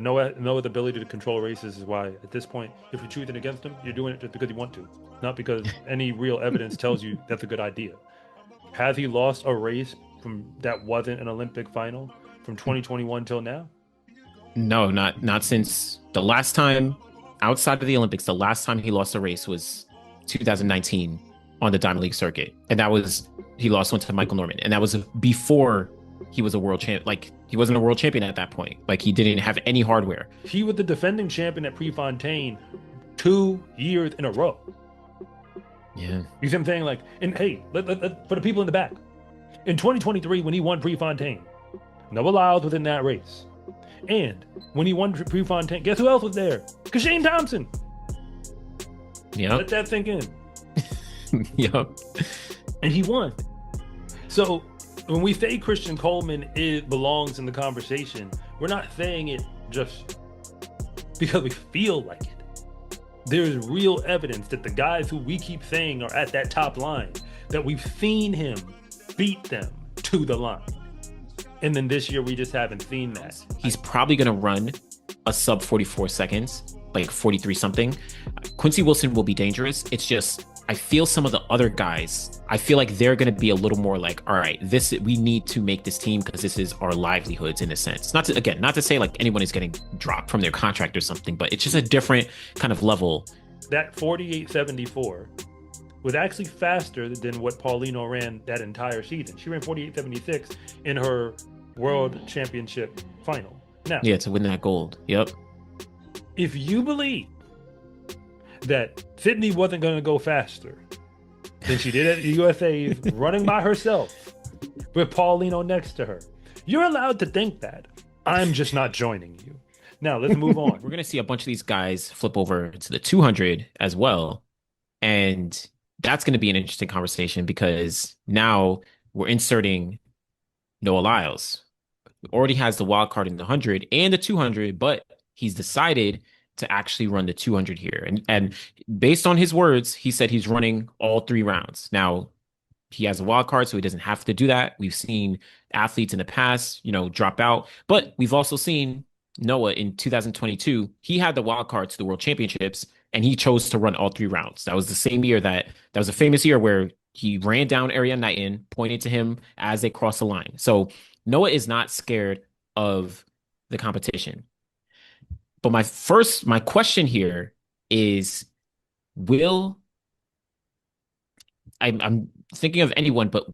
Noah's ability to control races is why, at this point, if you're choosing against him, you're doing it just because you want to, not because any real evidence tells you that's a good idea. Has he lost a race from that wasn't an Olympic final from 2021 till now? No, not since the last time outside of the Olympics. The last time he lost a race was 2019 on the Diamond League circuit, and that was he lost one to Michael Norman, and that was before he was a world champ. Like he wasn't a world champion at that point. Like he didn't have any hardware. He was the defending champion at Prefontaine 2 years in a row. Yeah, You see what I'm saying? Like, and hey, for the people in the back, in 2023 when he won Prefontaine, Noah Lyles was in that race. And when he won Prefontaine, guess who else was there? Kashane Thompson. yeah, Let that sink in. yeah. And he won. So when we say Christian Coleman belongs in the conversation, we're not saying it just because we feel like it. There's real evidence that the guys who we keep saying are at that top line, that we've seen him beat them to the line. And then this year we just haven't seen that. He's probably going to run a sub 44 seconds, like 43 something. Quincy Wilson will be dangerous. It's just, I feel some of the other guys, I feel like they're going to be a little more like, all right, we need to make this team because this is our livelihoods in a sense. Not to say like anyone is getting dropped from their contract or something, but it's just a different kind of level. That 48.74 was actually faster than what Paulino ran that entire season. She ran 48.76 in her World Championship final. Now, Yeah, to win that gold. Yep. if you believe that Sydney wasn't going to go faster than she did at the USA's running by herself with Paulino next to her, you're allowed to think that. I'm just not joining you. Now, let's move on. We're going to see a bunch of these guys flip over to the 200 as well. And that's going to be an interesting conversation because now we're inserting Noah Lyles, who already has the wild card in the 100 and the 200, but he's decided to actually run the 200 here. And based on his words, he said he's running all 3 rounds. Now, he has a wild card, so he doesn't have to do that. We've seen athletes in the past, drop out, but we've also seen Noah in 2022. He had the wild card to the World Championships, and he chose to run all 3 rounds. That was the same year that was a famous year where he ran down Ariane Knighton, pointed to him as they crossed the line. So Noah is not scared of the competition. But my question here is, will I'm thinking of anyone, but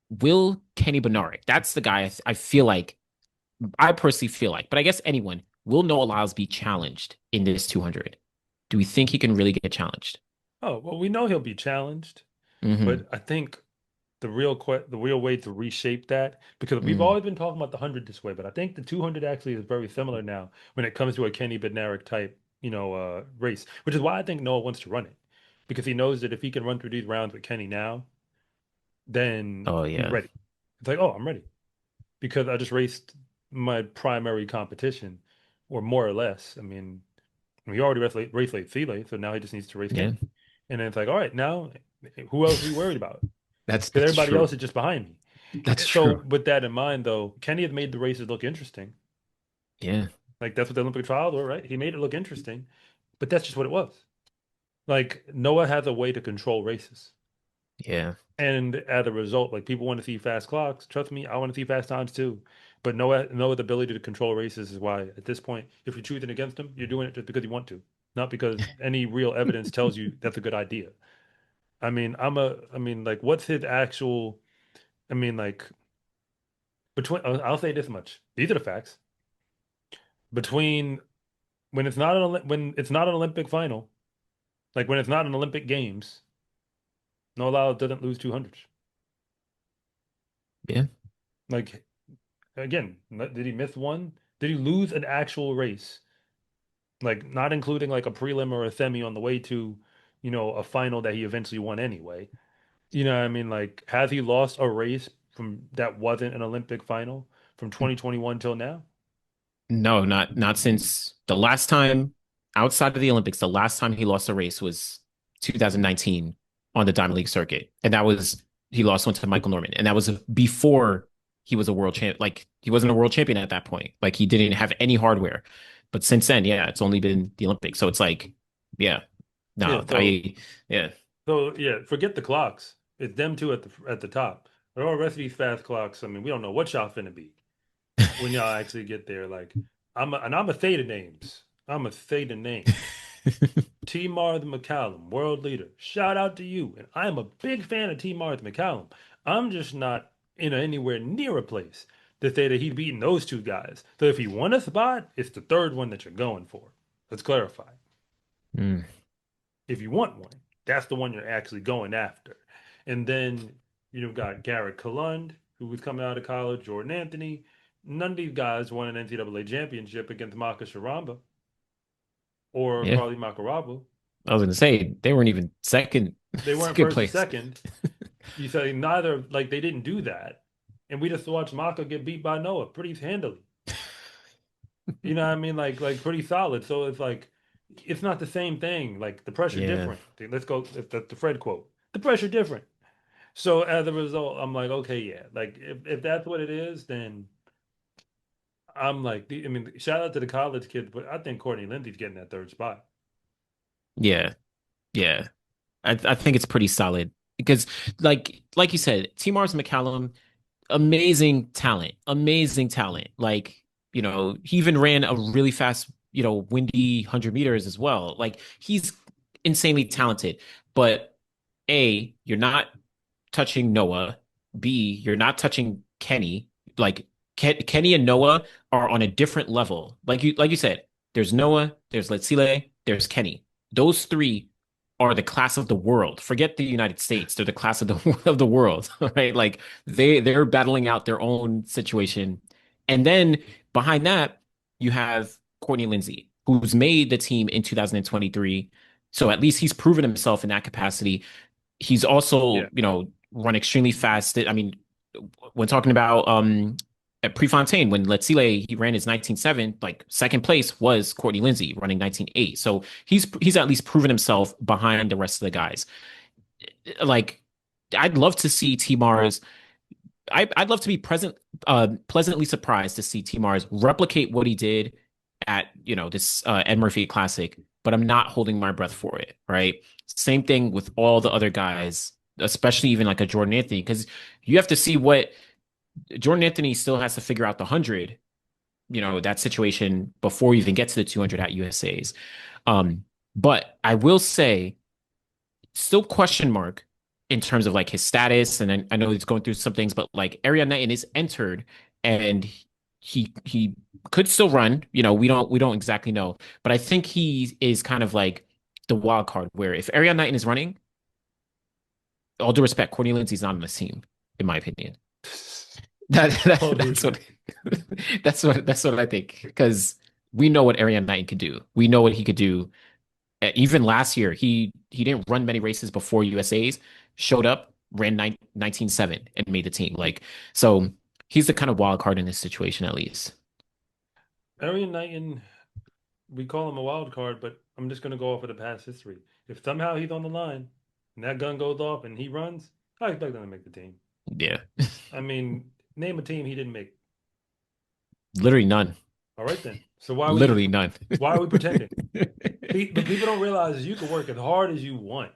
will Kenny Bednarek? That's the guy I feel like, I personally feel like, but I guess anyone, will Noah Lyles be challenged in this 200? Do we think he can really get challenged? Oh, well, we know he'll be challenged, Hmm. but I think the real way to reshape that, because we've Mm. always been talking about the 100 this way, but I think the 200 actually is very similar now when it comes to a Kenny Bednarek type, race, which is why I think Noah wants to run it, because he knows that if he can run through these rounds with Kenny now, then Oh he's yeah. ready. It's like, oh, I'm ready because I just raced my primary competition, or more or less. I mean, he already raced late File, so now he just needs to race Yeah. Kenny. And then it's like, all right, now who else are we worried about? Because That's everybody else true. is just behind me. That's So true. with that in mind, though, Kenny has made the races look interesting. Yeah. Like that's what the Olympic trials were, right? He made it look interesting, but that's just what it was. Like Noah has a way to control races. Yeah. And as a result, like people want to see fast clocks. Trust me, I want to see fast times too. But Noah's ability to control races is why, at this point, if you're choosing against him, you're doing it just because you want to, not because any real evidence tells you that's a good idea. Like, what's his actual? I mean, like, I'll say this much. These are the facts. Between when it's not an Olympic final, like when it's not an Olympic Games, Noah Lyles doesn't lose 200s. Yeah. Like again, did he miss one? Did he lose an actual race? Like not including like a prelim or a semi on the way to, a final that he eventually won anyway. You know what I mean? Like, has he lost a race from that wasn't an Olympic final from 2021 till now? No, not since the last time outside of the Olympics. The last time he lost a race was 2019 on the Diamond League circuit, and that was he lost one to Michael Norman, and that was before he was a world champ. Like he wasn't a world champion at that point. Like he didn't have any hardware. But since then, yeah, it's only been the Olympics. So it's like, yeah, Yeah. no, So yeah, yeah, forget the clocks. It's them two at the top. But all the rest of these fast clocks, I mean, we don't know what y'all finna be when y'all actually get there. Like I'm a theta names. I'm a theta names. T. Martha McCallum, world leader. Shout out to you. And I am a big fan of T. Martha McCallum. I'm just not in anywhere near a place to say that he's beating those two guys. So if he won a spot, it's the third one that you're going for. Let's clarify. Mm, If you want one, that's the one you're actually going after. And then you've got Garrett Kalund, who was coming out of college, Jordan Anthony. None of these guys won an NCAA championship against Marcus Sharamba or yeah. Carly Makarabo. I was gonna say they weren't even second, They weren't second first or place. second. You say neither, like they didn't do that. And we just watched Maka get beat by Noah pretty handily. You know what I mean? Like pretty solid. So it's like it's not the same thing. Like the pressure Yeah, different. Let's go. That's the Fred quote. The pressure different. So as a result, I'm like, okay, yeah. Like if that's what it is, then I'm like, I mean, shout out to the college kids, but I think Courtney Lindsey's getting that third spot. yeah, yeah. I think it's pretty solid because, like you said, T. Mars McCallum, amazing talent. Like, he even ran a really fast, windy 100 meters as well. Like, he's insanely talented. But A, you're not touching Noah. B, you're not touching Kenny. Like, Kenny and Noah are on a different level. Like you said, there's Noah, there's Letsile, there's Kenny. Those three are the class of the world. Forget the United States; they're the class of the of the world, right? Like they're battling out their own situation, and then behind that you have Courtney Lindsey, who's made the team in 2023. So at least he's proven himself in that capacity. He's Yeah. also, run extremely fast. I mean, when talking about at Prefontaine, when Letsile he ran his 19.7, like second place was Courtney Lindsey running 19.8. So he's at least proven himself behind the rest of the guys. Like I'd love to see T Mars. I'd love to be pleasantly surprised to see T Mars replicate what he did at this Ed Murphy Classic, but I'm not holding my breath for it. Right. Same thing with all the other guys, especially even like a Jordan Anthony, because you have to see what Jordan Anthony still has to figure out the 100, that situation before you even get to the 200 at USA's. But I will say, still question mark in terms of like his status. And I know he's going through some things, but like Ariane Knighton is entered and he could still run. We don't exactly know. But I think he is kind of like the wild card where if Ariane Knighton is running, all due respect, Courtney Lindsey's not on the team, in my opinion. That, All that due that's what respect. that's what I think because we know what Ariane Knighton could do. We know what he could do. Even last year, he didn't run many races before USA's. Showed up, ran 19.7 and made the team. Like so, he's the kind of wild card in this situation at least. Arian Knighton, we call him a wild card, but I'm just going to go off of the past history. If somehow he's on the line and that gun goes off and he runs, I expect him to make the team. Yeah, I mean, name a team he didn't make. literally none. All right then. So why are we Literally none. why are we pretending? But people don't realize is you can work as hard as you want.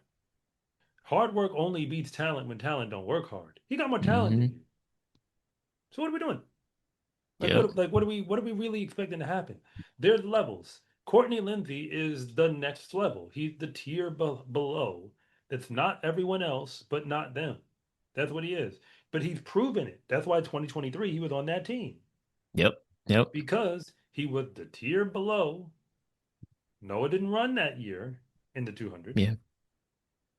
Hard work only beats talent when talent don't work hard. He got more talent than Hmm. you. So what are we doing? Yep. What are we really expecting to happen? There's levels. Courtney Lindsey is the next level. He's the tier below. That's not everyone else, but not them. That's what he is. But he's proven it. That's why 2023 he was on that team Yep. Yep. because he was the tier below. Noah didn't run that year in the 200. Yeah.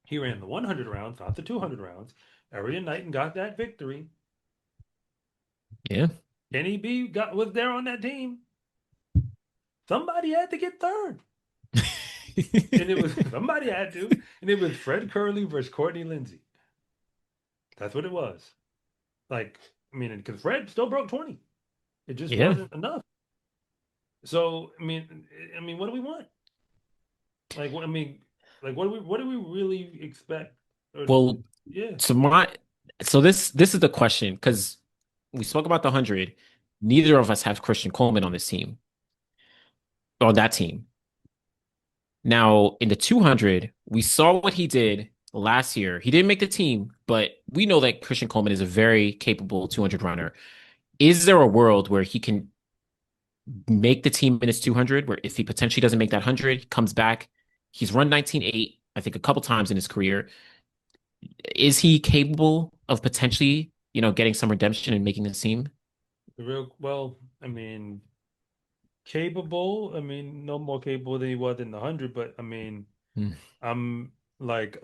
He ran the 100 rounds, not the 200 rounds. Arian Knighton got that victory. Yeah. Kenny B was there on that team. Somebody had to get third. And it was somebody had to, and it was Fred Curley versus Courtney Lindsey. That's what it was. Like, I mean, because Fred still broke 20. It just Yeah. wasn't enough. So, I mean, what do we want? Like, what I mean, like, what do we really expect? Or, Well, yeah, so my so this is the question because we spoke about the 100. Neither of us have Christian Coleman on this team. on that team. Now, in the 200, we saw what he did last year. He didn't make the team, but we know that Christian Coleman is a very capable 200 runner. Is there a world where he can make the team in his 200, where if he potentially doesn't make that 100, he comes back? He's run 19.8, I think, a couple times in his career. Is he capable of potentially, getting some redemption and making the team? The real well, I mean, capable. I mean, no more capable than he was in the 100, but I mean, Hmm. I'm like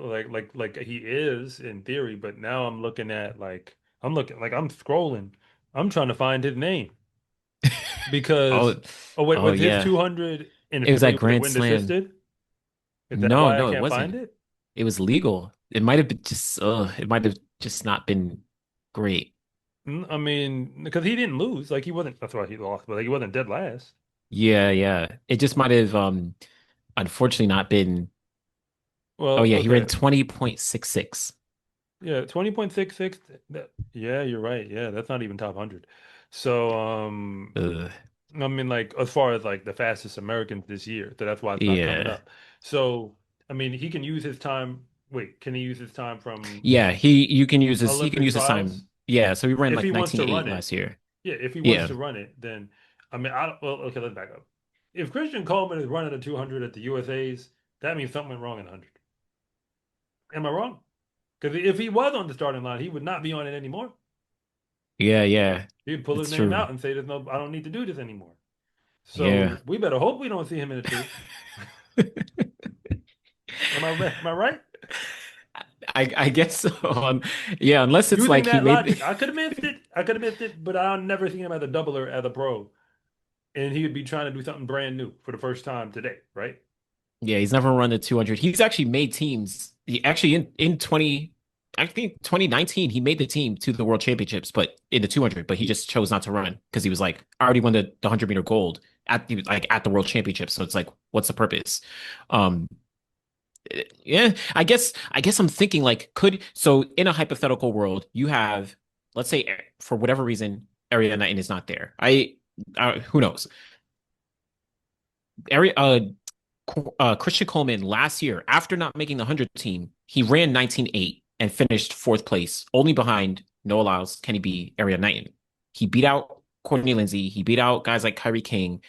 he is in theory, but now I'm looking at I'm scrolling. I'm trying to find his name because Oh, oh wait, oh was his yeah. 200 in It was that Philly would it Grand wind Slam. assisted? Is that No, why I no, it can't find wasn't. it? It was legal. It might have just not been great. I mean, because he didn't lose, like he wasn't. That's why he lost, but like he wasn't dead last. Yeah, yeah. It just might have unfortunately not been. Oh Well, yeah, he ran okay, 20.66. yeah, 20.66. Yeah, you're right. Yeah, that's not even top 100. So, Ugh. I mean, like as far as like the fastest Americans this year, so that's why it's not coming Yeah. up. So, I mean, he can use his time. Wait, can he use his time from Yeah, he can Olympic use his trials time. Yeah, so he ran if he like wants to 19.8 run it? last year. Yeah, if he wants Yeah. to run it, then I mean, I well, okay, let's back up. If Christian Coleman is running a 200 at the USA's, that means something went wrong in 100. Am I wrong? Because if he was on the starting line, he would not be on it anymore. Yeah, yeah. He'd pull his It's name true. out and say, "There's no, I don't need to do this anymore." Yeah. So we better hope we don't see him in the two. Am I right? I guess so. Yeah, unless it's Using like he that made logic, I could have missed it. I could have missed it, but I'll never see him as a doubler as a pro, and he would be trying to do something brand new for the first time today, right? Yeah, he's never run the 200. He's actually made teams. He actually in 20 I think 2019 he made the team to the World Championships, but in the 200, but he just chose not to run because he was like, I already won the 100-meter gold at the World Championships, so it's like what's the purpose? Um yeah, I guess I'm thinking like in a hypothetical world, you have, let's say, for whatever reason Area 19 is not there. Who knows? Area Christian Coleman last year, after not making the 100 team, he ran 19.8 and finished fourth place, only behind Noah Lyles, Kenny B, Area 19. He beat out Courtney Lindsay. He beat out guys like Kyrie King,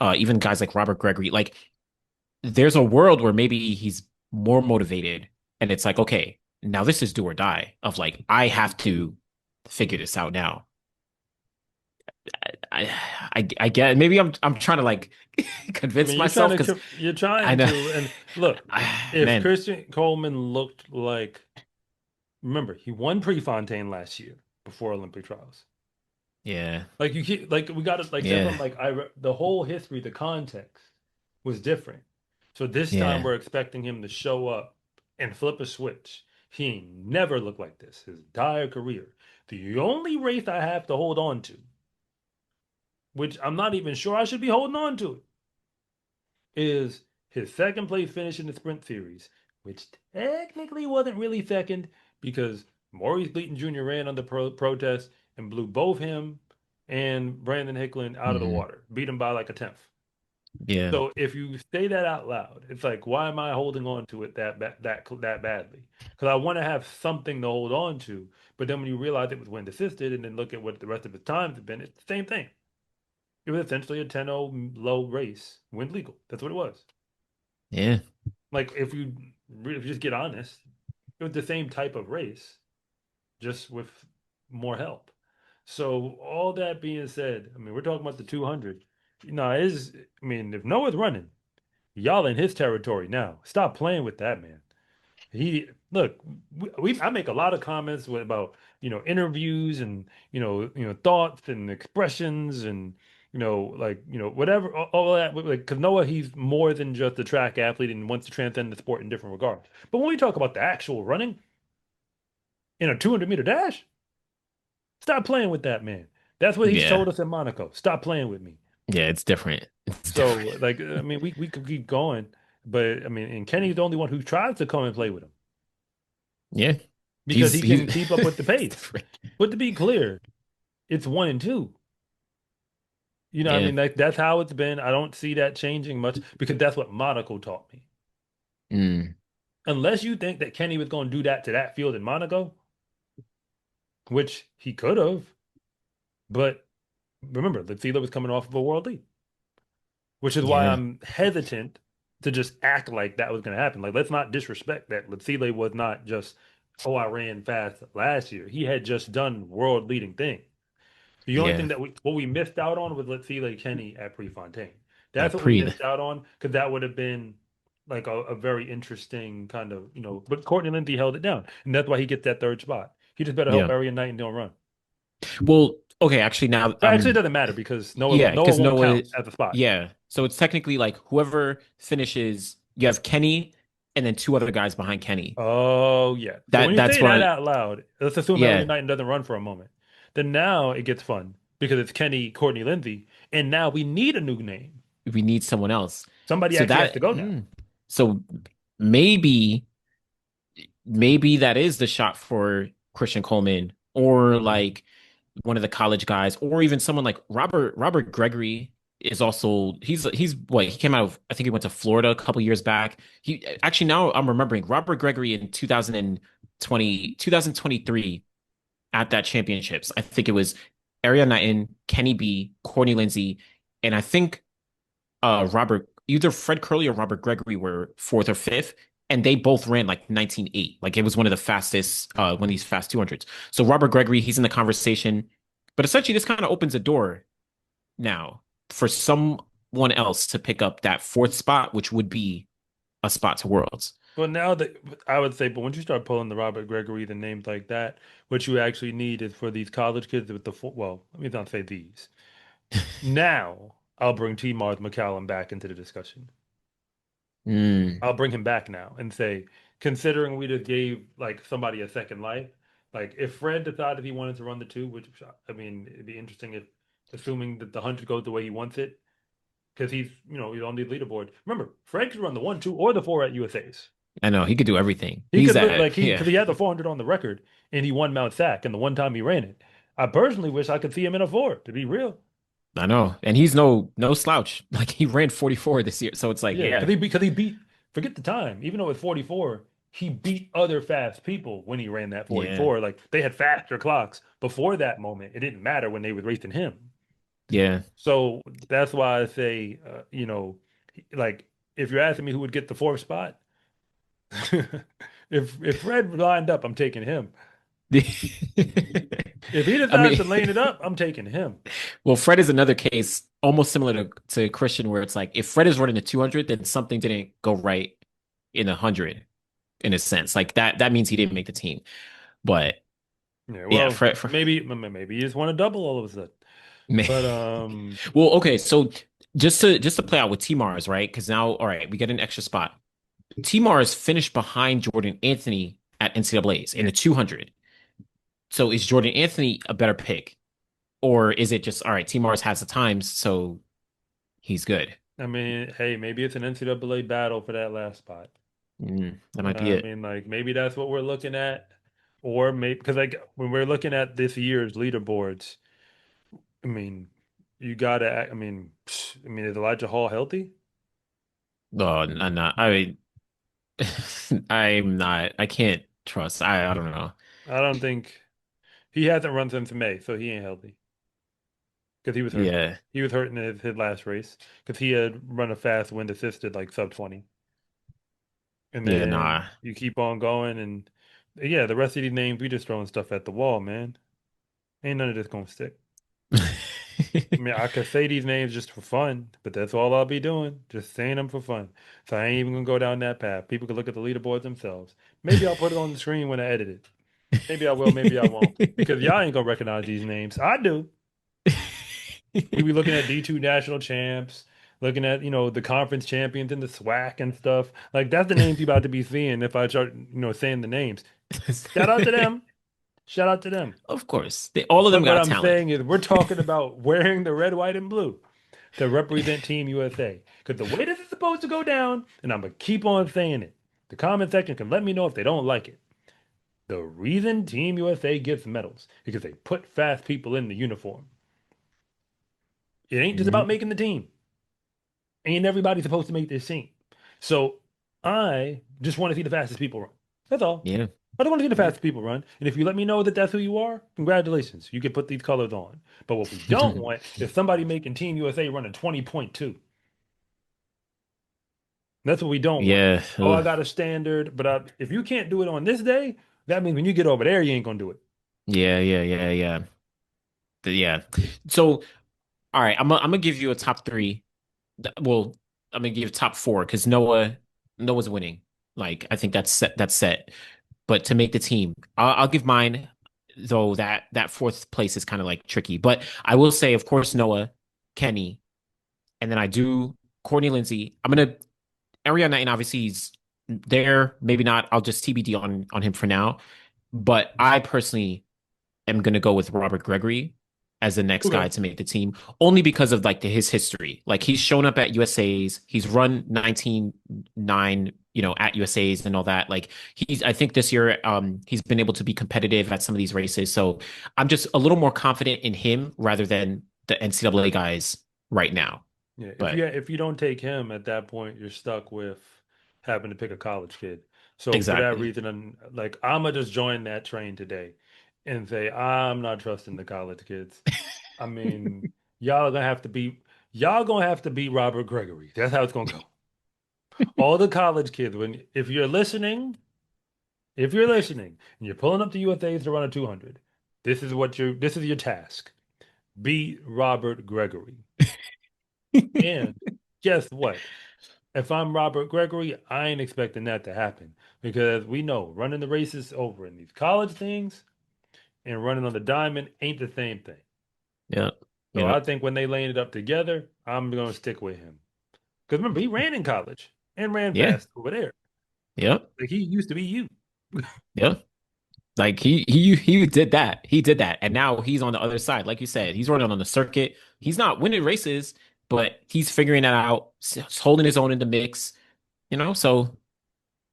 even guys like Robert Gregory. Like, there's a world where maybe he's more motivated, and it's like, okay, now this is do or die. Of like, I have to figure this out now. I, I get maybe I'm trying to like I convince mean, myself because you're I trying know, to, and look, if man, Christian Coleman looked like, remember, he won Prefontaine last year before Olympic trials. yeah. Like you keep, like we got to, like that's what Yeah, I'm like. The whole history, the context was different. So this time yeah, we're expecting him to show up and flip a switch. He never looked like this his entire career. The only race I have to hold on to, which I'm not even sure I should be holding on to it, is his second place finish in the sprint series, which technically wasn't really second because Maurice Beaton Jr. ran under protest and blew both him and Brandon Hicklin out of the hmm, water, beat him by like a tenth. yeah, So if you say that out loud, it's like, why am I holding on to it that badly? Because I want to have something to hold on to. But then when you realize it was wind assisted, and then look at what the rest of his times have been, it's the same thing. It was essentially a 10-0 low race, wind legal. That's what it was. yeah, Like if you just get honest, it was the same type of race, just with more help. So all that being said, I mean, we're talking about the 200. Is I mean, if Noah's running, y'all in his territory now. Stop playing with that man. He look, I make a lot of comments about interviews and thoughts and expressions and like whatever all that like because Noah he's more than just a track athlete and wants to transcend the sport in different regards. But when we talk about the actual running in a 200-meter dash, stop playing with that man. That's what he's yeah, told us in Monaco. Stop playing with me. yeah. It's different. It's So different. like I mean we could keep going, but I mean and Kenny's the only one who tries to come and play with him Yeah, because he he's can keep up with the it's pace. different. But to be clear, it's 1 and 2. You know what I Yeah. mean? Like that's how it's been. I don't see that changing much because that's what Monaco taught me. Mm. Unless you think that Kenny was going to do that to that field in Monaco, which he could have, but remember, Latifa was coming off of a world lead, which is why Yeah. I'm hesitant to just act like that was going to happen. Like, let's not disrespect that Latifa was not just, oh, I ran fast last year. He had just done world leading things. The only thing Yeah. that we missed out on was let's see like Kenny at Prefontaine. That's At what we pre. missed out on because that would have been like a very interesting kind of But Courtney Lindsey held it down, and that's why he gets that third spot. He just better help Yeah. Arian Knight and don't run. Well, okay, actually now But actually, it doesn't matter because yeah, Noah because won't Noah count as a spot. yeah. So it's technically like whoever finishes, you have Kenny and then two other guys behind Kenny. Oh yeah. So when you That's say that why out loud, let's assume Arian yeah, Knight doesn't run for a moment. Then now it gets fun because it's Kenny, Courtney Lindsey, and now we need a new name. we need someone else. Somebody So actually has to that go now. so maybe maybe that is the shot for Christian Coleman or like one of the college guys or even someone like Robert Gregory is also he's what he came out of I think he went to Florida a couple years back. He actually now I'm remembering Robert Gregory in 2023 at that championships. I think it was Ariana Knighton, Kenny B, Courtney Lindsey, and I think Robert either Fred Curley or Robert Gregory were fourth or fifth, and they both ran like 19.8. Like it was one of the fastest one of these fast 200s. So Robert Gregory, he's in the conversation, but essentially this kind of opens a door now for someone else to pick up that fourth spot, which would be a spot to Worlds. Well, now that I would say, but once you start pulling the Robert Gregory, the names like that, what you actually need is for these college kids with the well, let me not say these. Now I'll bring T. Mars McCallum back into the discussion. Mm, I'll bring him back now and say, considering we just gave like somebody a second life, like if Fred decided he wanted to run the two, which I mean, it'd be interesting if, assuming that the 100 goes the way he wants it, because he's on the leaderboard. Remember, Fred could run the 1, 2, or the 4 at USA's. I know he could do everything. He He's could look like at he yeah. because he had the 400 on the record and he won Mount Sac and the one time he ran it. I personally wish I could see him in a four, to be real. I know, and he's no slouch. Like he ran 44 this year, so it's like Yeah, yeah, because he beat forget the time, even though it's 44, he beat other fast people when he ran that yeah, 44. Like they had faster clocks before that moment. It didn't matter when they were racing him. yeah. So that's why I say, like if you're asking me who would get the fourth spot, if Fred lined up, I'm taking him. If he I decides mean, to lane it up, I'm taking him. well, Fred is another case almost similar to Christian, where it's like if Fred is running a 200, then something didn't go right in 100, in a sense. Like that means he didn't make the team. But Yeah, yeah, well, maybe you just want to double all of a sudden. man. But Well, okay, so just to play out with T Mars, right? Because now, all right, we get an extra spot. T Mars finished behind Jordan Anthony at NCAA's in the 200. So is Jordan Anthony a better pick? Or is it just all right, T Mars has the times, so he's good? I mean, hey, maybe it's an NCAA battle for that last spot. That You might know be what I it. mean? Like maybe that's what we're looking at, or maybe because like when we're looking at this year's leaderboards, I mean, you gotta. I mean, is Elijah Hall healthy? Oh, I'm not. I'm not. I can't trust. I don't know. I don't think he hasn't run since May, so he ain't healthy because he was hurt. Yeah. He was hurt in his last race because he had run a fast wind assisted like sub 20. And Yeah, then nah. you keep on going, and yeah, the rest of these names, we just throwing stuff at the wall, man. Ain't none of this gonna stick. I mean, I could say these names just for fun, but that's all I'll be doing, just saying them for fun. So I ain't even gonna go down that path. People can look at the leaderboards themselves. Maybe I'll put it on the screen when I edit it. Maybe I will, maybe I won't, because y'all ain't gonna recognize these names. I do. We be looking at D2 national champs, looking at, the conference champions and the SWAC and stuff. Like that's the names you about to be seeing if I start, saying the names. Shout out to them. Shout out to them. Of course. All of them But what got I'm talent. saying is we're talking about wearing the red, white, and blue to represent Team USA. Because the way this is supposed to go down, and I'm gonna keep on saying it, the comment section can let me know if they don't like it. The reason Team USA gets medals is because they put fast people in the uniform. It ain't just about Mhm. making the team. Ain't everybody supposed to make this team. So I just want to see the fastest people run. That's all. Yeah. I don't want to see the Yeah. fastest people run. And if you let me know that that's who you are, congratulations. You can put these colors on. But what we don't want is somebody making Team USA running 20.2. That's what we don't want. Yeah. Oh, I Ugh. got a standard, but if you can't do it on this day, that means when you get over there, you ain't gonna do it. Yeah, yeah, yeah, yeah. Yeah. So, all right, I'm gonna give you a top three. Well, I'm gonna give top four because Noah's winning. Like I think that's set. That's set. But to make the team, I'll give mine. Though that fourth place is kind of like tricky. But I will say, of course, Noah, Kenny, and then I do Courtney Lindsay. I'm gonna Ariana Knighton. Obviously, he's there. Maybe not. I'll just TBD on him for now. But I personally am going to go with Robert Gregory as the next guy Okay. to make the team, only because of like his history. Like he's shown up at USA's, he's run 19.9, at USA's and all that. Like I think this year, he's been able to be competitive at some of these races. So I'm just a little more confident in him rather than the NCAA guys right now. Yeah, But if you don't take him at that point, you're stuck with having to pick a college kid. So for that exactly. reason, I'm gonna just join that train today and say I'm not trusting the college kids. I mean, y'all gonna have to beat Robert Gregory. That's how it's gonna go. All the college kids, when if you're listening and you're pulling up to UFAs to run a 200, this is your task. Beat Robert Gregory. And guess what? If I'm Robert Gregory, I ain't expecting that to happen because we know running the races over in these college things and running on the diamond ain't the same thing. Yeah. So Yeah. I think when they laying it up together, I'm gonna stick with him. Because remember, he ran in college and ran Yeah. fast over there. Yeah. Like he used to be you. Yeah. Like he did that. He did that. And now he's on the other side. Like you said, he's running on the circuit. He's not winning races, but he's figuring it out, holding his own in the mix, So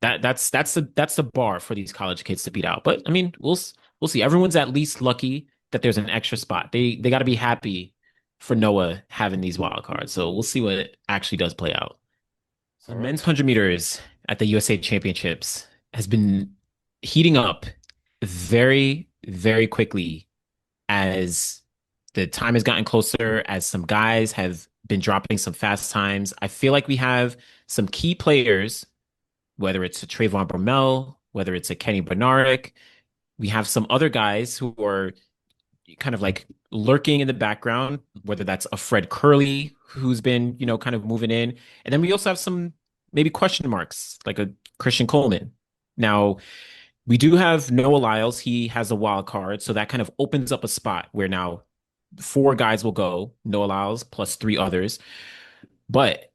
that's the bar for these college kids to beat out. But I mean, we'll see. Everyone's at least lucky that there's an extra spot. They got to be happy for Noah having these wild cards. So we'll see what it actually does play out. So All the right. men's 100 meters at the USA Championships has been heating up very, very quickly as the time has gotten closer, as some guys have been dropping some fast times. I feel like we have some key players, whether it's a Trayvon Bromell, whether it's a Kenny Bednarek. We have some other guys who are kind of like lurking in the background, whether that's a Fred Curley who's been, kind of moving in. And then we also have some maybe question marks, like a Christian Coleman. Now, we do have Noah Lyles. He has a wild card. So that kind of opens up a spot where now four guys will go, Noah Lyles plus three others. But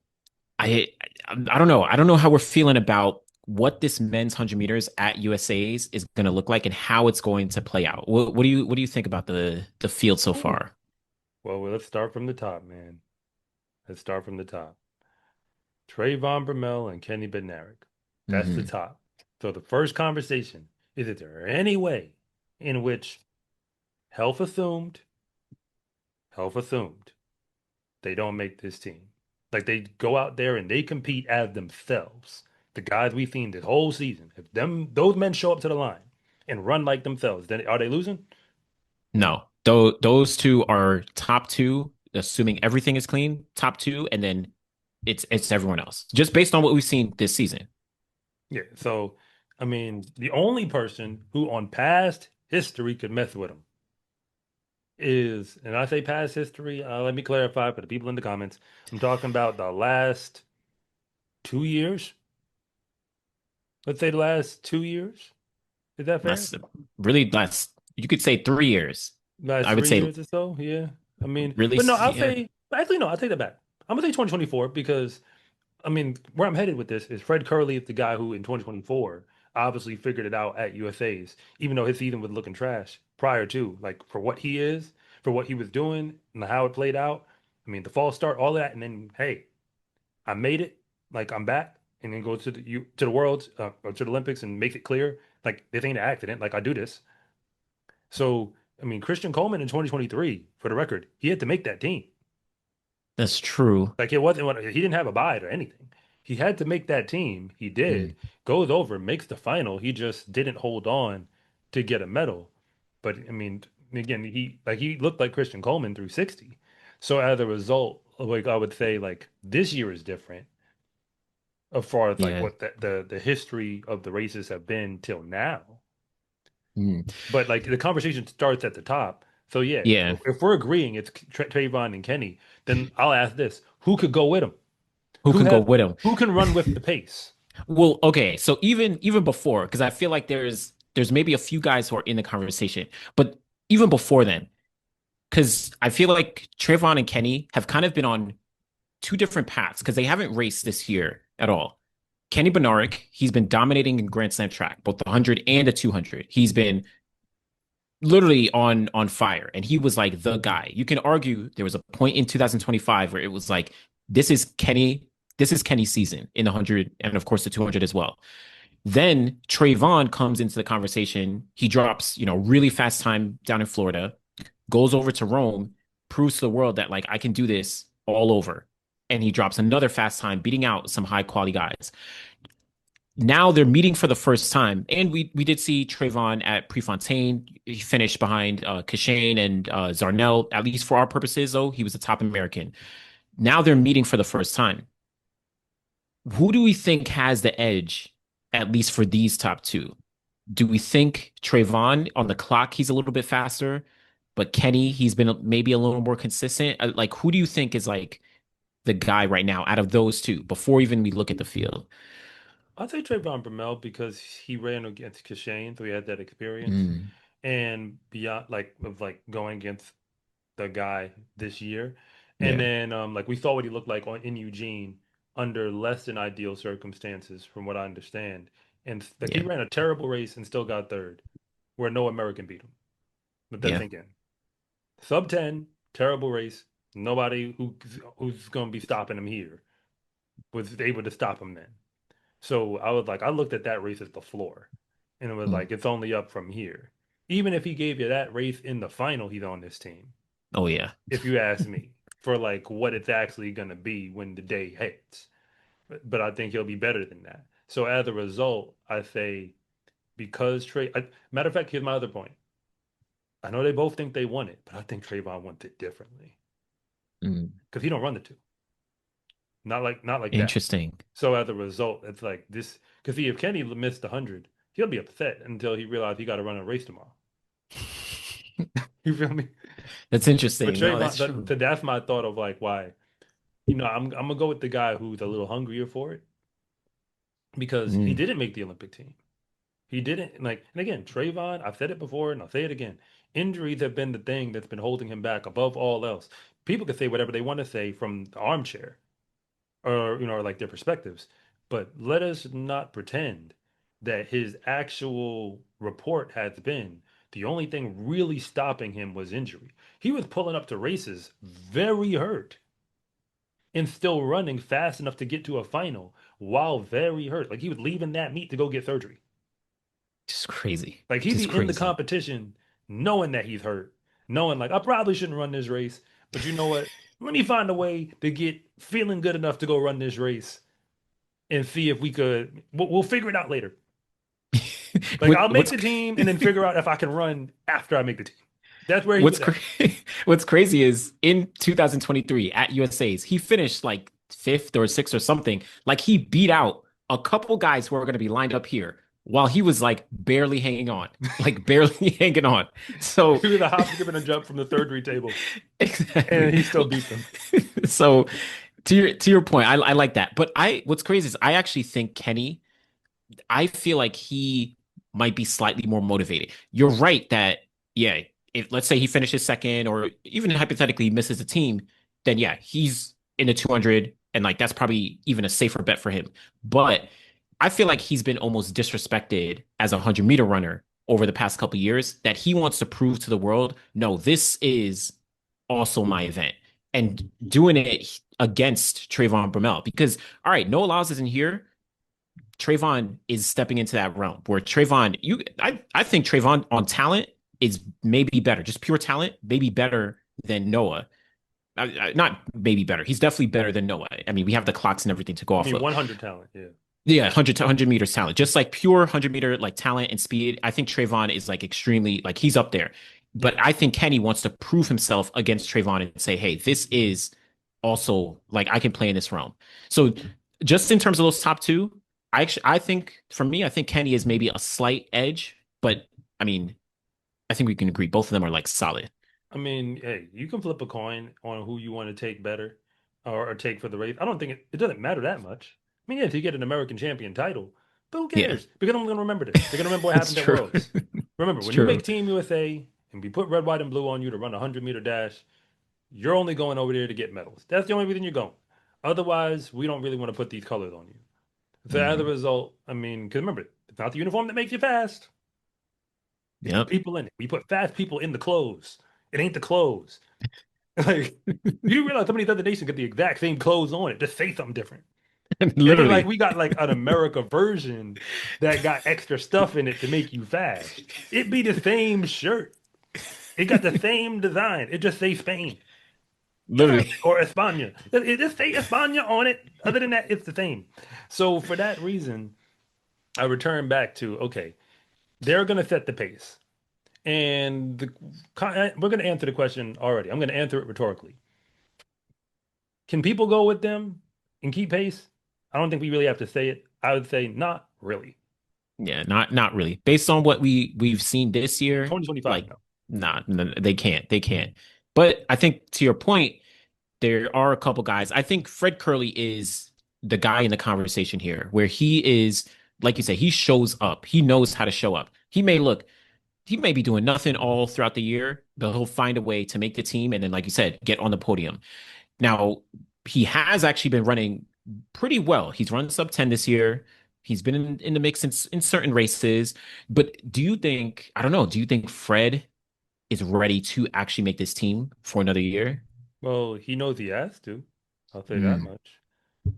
I I don't know. I don't know how we're feeling about what this men's 100 meters at USA's is going to look like and how it's going to play out. What do you think about the field so Ooh. far? Well, let's start from the top, man. Let's start from the top. Trayvon Bromell and Kenny Bednarek. That's the Hmm. top. So the first conversation is there any way in which health assumed, health assumed, they don't make this team? Like they go out there and they compete as themselves. The guys we've seen this whole season. If those men show up to the line and run like themselves, then are they losing? No, those two are top two, assuming everything is clean, top two, and then it's everyone else, just based on what we've seen this season. Yeah. So, I mean, the only person who on past history could mess with them is, and I say past history, let me clarify for the people in the comments. I'm talking about the last 2 years. Let's say the last 2 years. Is that fair? Less, really less. You could say 3 years. Last I would three say years or so. Yeah. I mean, really, but no, I'll yeah. say, actually, no, I'll take that back. I'm going to say 2024 because I mean, where I'm headed with this is Fred Curley is the guy who in 2024 obviously figured it out at USA's, even though his season was looking trash prior to, like for what he is, for what he was doing and how it played out. I mean, the false start, all that, and then hey, I made it, like I'm back, and then go to the worlds or to the Olympics and make it clear, like this ain't an accident, like I do this. So I mean, Christian Coleman in 2023, for the record, he had to make that team. That's true. Like it wasn't he didn't have a bide or anything. He had to make that team. He did. Mm, Goes over, makes the final. He just didn't hold on to get a medal. But I mean, again, he looked like Christian Coleman through 60. So as a result, like I would say, like this year is different as far as like yeah. what the history of the races have been till now. Mm, But like the conversation starts at the top. So yeah, yeah. if we're agreeing it's Trayvon and Kenny, then I'll ask this: who could go with him? Who Who can go has with him? who can run with the pace? Well, okay. So even before, because I feel like there's maybe a few guys who are in the conversation, but even before then, because I feel like Trayvon and Kenny have kind of been on two different paths because they haven't raced this year at all. Kenny Bednarek, he's been dominating in Grand Slam track, both the 100 and the 200. He's been literally on fire, and he was like the guy. You can argue there was a point in 2025 where it was like this is Kenny, this is Kenny's season in the 100 and of course the 200 as well. Then Trayvon comes into the conversation. He drops, really fast time down in Florida, goes over to Rome, proves to the world that like I can do this all over. And he drops another fast time, beating out some high quality guys. Now they're meeting for the first time, and we did see Trayvon at Prefontaine. He finished behind Kashane and Zarnell. At least for our purposes, though, he was the top American. Now they're meeting for the first time. Who do we think has the edge, at least for these top two? Do we think Trayvon on the clock, he's a little bit faster, but Kenny, he's been maybe a little more consistent? Like, who do you think is like the guy right now out of those two before even we look at the field? I'll say Trayvon Bromell because he ran against Kashane, so he had that experience. Mm, And beyond like of like going against the guy this year. And yeah, then like we saw what he looked like in Eugene under less than ideal circumstances, from what I understand. And like he yeah, ran a terrible race and still got third, where no American beat him. Let that yeah. sink in. Sub 10, terrible race. Nobody who's going to be stopping him here was able to stop him then. So I was like, I looked at that race as the floor, and it was Mm. like it's only up from here. Even if he gave you that race in the final, he's on this team. Oh yeah. If you ask me, for like what it's actually going to be when the day hits. But I think he'll be better than that. So as a result, I say because matter of fact, here's my other point. I know they both think they won it, but I think Trayvon wants it differently Mm. because he don't run the two, not like that. Interesting. So as a result, it's like this. Because see, if Kenny missed 100, he'll be upset until he realized he got to run a race tomorrow. You feel me? That's But interesting. No, Trayvon, that's true. that's my thought of like why. I'm gonna go with the guy who's a little hungrier for it because he Mm. didn't make the Olympic team. He didn't like, and again, Trayvon, I've said it before and I'll say it again. Injuries have been the thing that's been holding him back above all else. People can say whatever they want to say from the armchair or, or like their perspectives, but let us not pretend that his actual report has been the only thing really stopping him was injury. He was pulling up to races very hurt and still running fast enough to get to a final while very hurt. Like he was leaving that meet to go get surgery. Just crazy. Like he'd Just be in the crazy. competition knowing that he's hurt, knowing like I probably shouldn't run this race, but you know what? Let me find a way to get feeling good enough to go run this race and see if we could. We'll figure it out later. Like What I'll make what's the team and then figure out if I can run after I make the team. That's where he what's was cra at. what's crazy is in 2023 at USA's, he finished like fifth or sixth or something. Like he beat out a couple guys who are going to be lined up here while he was like barely hanging on, like barely hanging on. So He was a hop, skip, and a jump from the third read table, and exactly. he still beat them. So to your point, I like that. But I what's crazy is I actually think Kenny, I feel like he might be slightly more motivated. You're right that, yeah, if let's say he finishes second or even hypothetically misses a team, then yeah, he's in the 200 and like that's probably even a safer bet for him. But I feel like he's been almost disrespected as a 100-meter runner over the past couple of years that he wants to prove to the world, no, this is also my event. And doing it against Trayvon Bromell because, all right, Noah Lyles isn't here. Trayvon is stepping into that realm where I think Trayvon on talent is maybe better, just pure talent, maybe better than Noah. Not maybe better. He's definitely better than Noah. I mean, we have the clocks and everything to go I off mean, of. 100 talent. Yeah. Yeah, 100 meters talent. Just like pure 100-meter like talent and speed. I think Trayvon is like extremely like he's up there. But Yeah. I think Kenny wants to prove himself against Trayvon and say, hey, this is also like I can play in this realm. So just in terms of those top two, I think for me, I think Kenny is maybe a slight edge, but I mean, I think we can agree both of them are like solid. I mean, hey, you can flip a coin on who you want to take better or take for the race. I don't think it doesn't matter that much. I mean, yeah, if you get an American champion title, but who Yeah, cares? Because I'm going to remember this. They're going to remember what it's happened at true. Worlds. Remember, It's when you true. make Team USA and we put red, white, and blue on you to run a 100-meter dash, you're only going over there to get medals. That's the only reason you're going. Otherwise, we don't really want to put these colors on you. So as a Mhm. result, I mean, because remember, it's not the uniform that makes you fast. It's the Yep. people in it. We put fast people in the clothes. It ain't the clothes. Like, you do realize some of these other nations get the exact same clothes on it, just say something different. It ain't like Literally. we got like an America version that got extra stuff in it to make you fast. It be the same shirt. It got the same design. It just say Spain Literally. or España. It just say España on it. Other than that, it's the same. So for that reason, I return back to okay, they're gonna set the pace. And we're going to answer the question already. I'm going to answer it rhetorically. Can people go with them and keep pace? I don't think we really have to say it. I would say not really. Yeah, not really. Based on what we've seen this year, 2025, like no. nah, no, they can't. They can't. But I think to your point, there are a couple guys. I think Fred Curley is the guy in the conversation here, where he is, like you say, he shows up. He knows how to show up. He may be doing nothing all throughout the year, but he'll find a way to make the team and then, like you said, get on the podium. Now, he has actually been running pretty well. He's run sub 10 this year. He's been in the mix in certain races. But do you think, I don't know, do you think Fred is ready to actually make this team for another year? Well, he knows he has to. I'll say that Mm, much.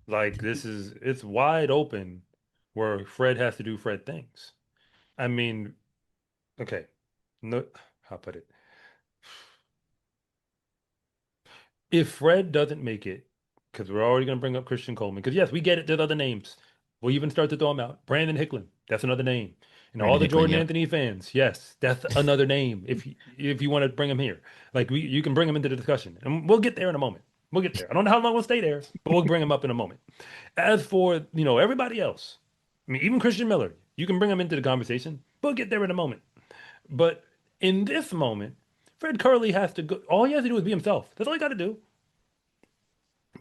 Like, it's wide open where Fred has to do Fred things. I mean, okay. No, how put it? If Fred doesn't make it, because we're already going to bring up Christian Coleman, because yes, we get it. There's other names. We'll even start to throw them out. Brandon Hicklin, that's another name. And all Brandon the Hicklin, Jordan yep. Anthony fans, yes, that's another name. If you want to bring him here, like you can bring him into the discussion, and we'll get there in a moment. We'll get there. I don't know how long we'll stay there, but we'll bring him up in a moment. As for everybody else, I mean even Christian Miller, you can bring him into the conversation. We'll get there in a moment. But in this moment, Fred Curley has to go. All he has to do is be himself. That's all he got to do.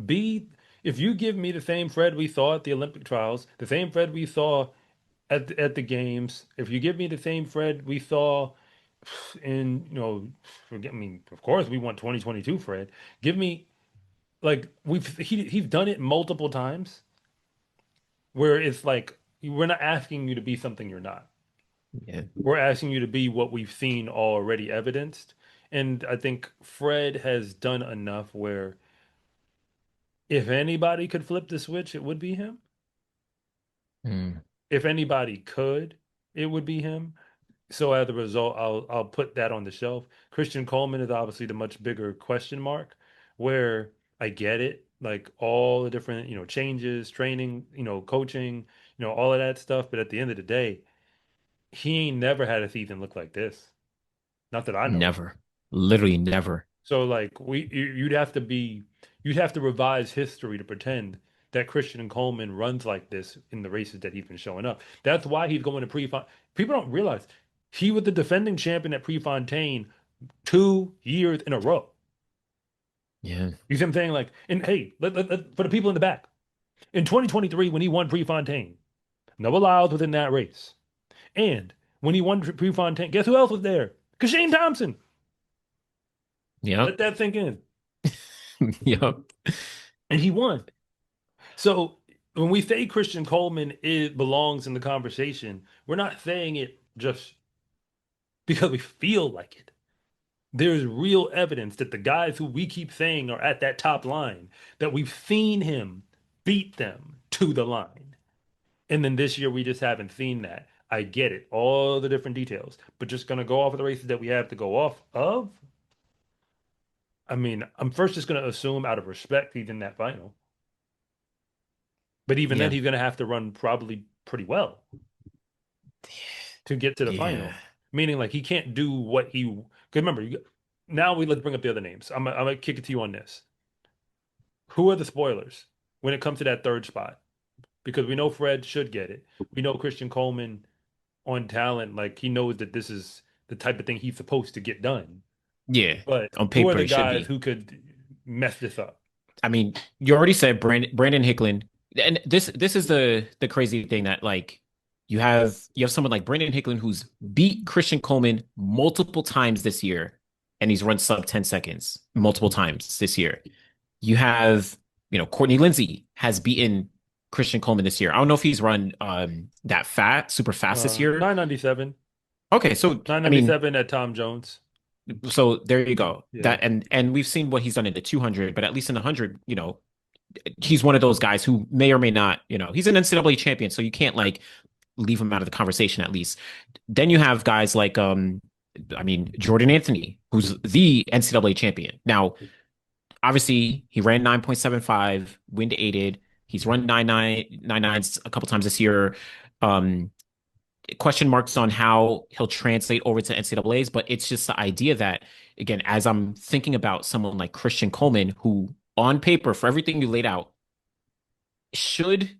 Be if you give me the same Fred we saw at the Olympic trials, the same Fred we saw at the games, if you give me the same Fred we saw in, forget I mean, of course we want 2022 Fred. Give me like he's done it multiple times where it's like we're not asking you to be something you're not. Yeah. We're asking you to be what we've seen already evidenced. And I think Fred has done enough where if anybody could flip the switch, it would be him. Mm, If anybody could, it would be him. So as a result, I'll put that on the shelf. Christian Coleman is obviously the much bigger question mark, where I get it, like all the different, changes, training, coaching, all of that stuff. But at the end of the day, he ain't never had a season look like this. Not that I know of. never. Literally never. So like you'd have to revise history to pretend that Christian Coleman runs like this in the races that he's been showing up. That's why he's going to Prefontaine. People don't realize he was the defending champion at Prefontaine 2 years in a row. Yeah. You see what I'm saying? Like, and hey, for the people in the back, in 2023 when he won Prefontaine, Noah Lyles was in that race, and when he won Prefontaine, guess who else was there? Shane Thompson. Yep. Let that sink in, Yep. and he won. So when we say Christian Coleman belongs in the conversation, we're not saying it just because we feel like it. There's real evidence that the guys who we keep saying are at that top line, that we've seen him beat them to the line. And then this year we just haven't seen that. I get it, all the different details, but just gonna go off of the races that we have to go off of. I mean, I'm first just going to assume out of respect he's in that final. But even then, Yeah. he's going to have to run probably pretty well to get to the Yeah. final. Meaning, like, he can't do what he. Because remember, now let's bring up the other names. I'm gonna kick it to you on this. Who are the spoilers when it comes to that third spot? Because we know Fred should get it. We know Christian Coleman on talent, like he knows that this is the type of thing he's supposed to get done. Yeah. But On who are paper, the he should guys be. who could mess this up? I mean, you already said Brandon Hicklin, and this is the crazy thing that like you have someone like Brandon Hicklin who's beat Christian Coleman multiple times this year, and he's run sub 10 seconds multiple times this year. You have, Courtney Lindsay has beaten Christian Coleman this year. I don't know if he's run that super fast this year. 997. Okay, so I mean, 997 at Tom Jones. so there you go. Yeah. That and we've seen what he's done in the 200, but at least in the 100, he's one of those guys who may or may not, he's an NCAA champion, so you can't like leave him out of the conversation at least. Then you have guys like I mean, Jordan Anthony, who's the NCAA champion. Now, obviously, he ran 9.75, wind aided. He's run 9.999s a couple times this year. Um, Question marks on how he'll translate over to NCAA's, but it's just the idea that, again, as I'm thinking about someone like Christian Coleman, who on paper, for everything you laid out, should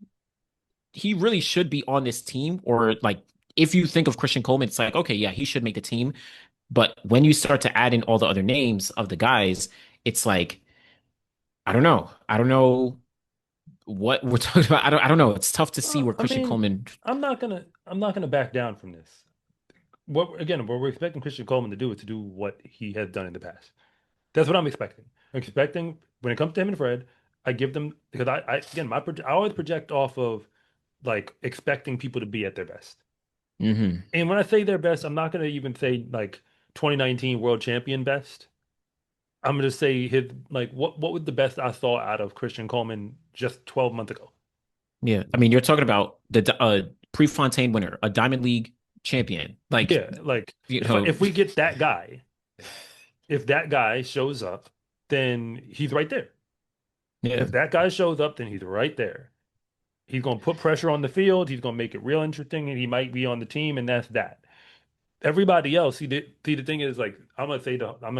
he really should be on this team? Or like if you think of Christian Coleman, it's like, okay, yeah, he should make the team. But when you start to add in all the other names of the guys, it's like, I don't know. I don't know what we're talking about. I don't know. It's tough to see where I Christian mean, Coleman. I'm not gonna back down from this. What we're expecting Christian Coleman to do is to do what he has done in the past. That's what I'm expecting. I'm expecting when it comes to him and Fred, I give them because I again I always project off of like expecting people to be at their best. Hmm. And when I say their best, I'm not gonna even say like 2019 world champion best. I'm gonna say his like what was the best I saw out of Christian Coleman just 12 months ago. Yeah. I mean, you're talking about the Prefontaine winner, a Diamond League champion. Like, Yeah, like you if know, if we get that guy, if that guy shows up, then he's right there. yeah, If that guy shows up, then he's right there. He's gonna put pressure on the field. He's gonna make it real interesting, and he might be on the team, and that's that. Everybody else, see the thing is like I'm gonna say I'm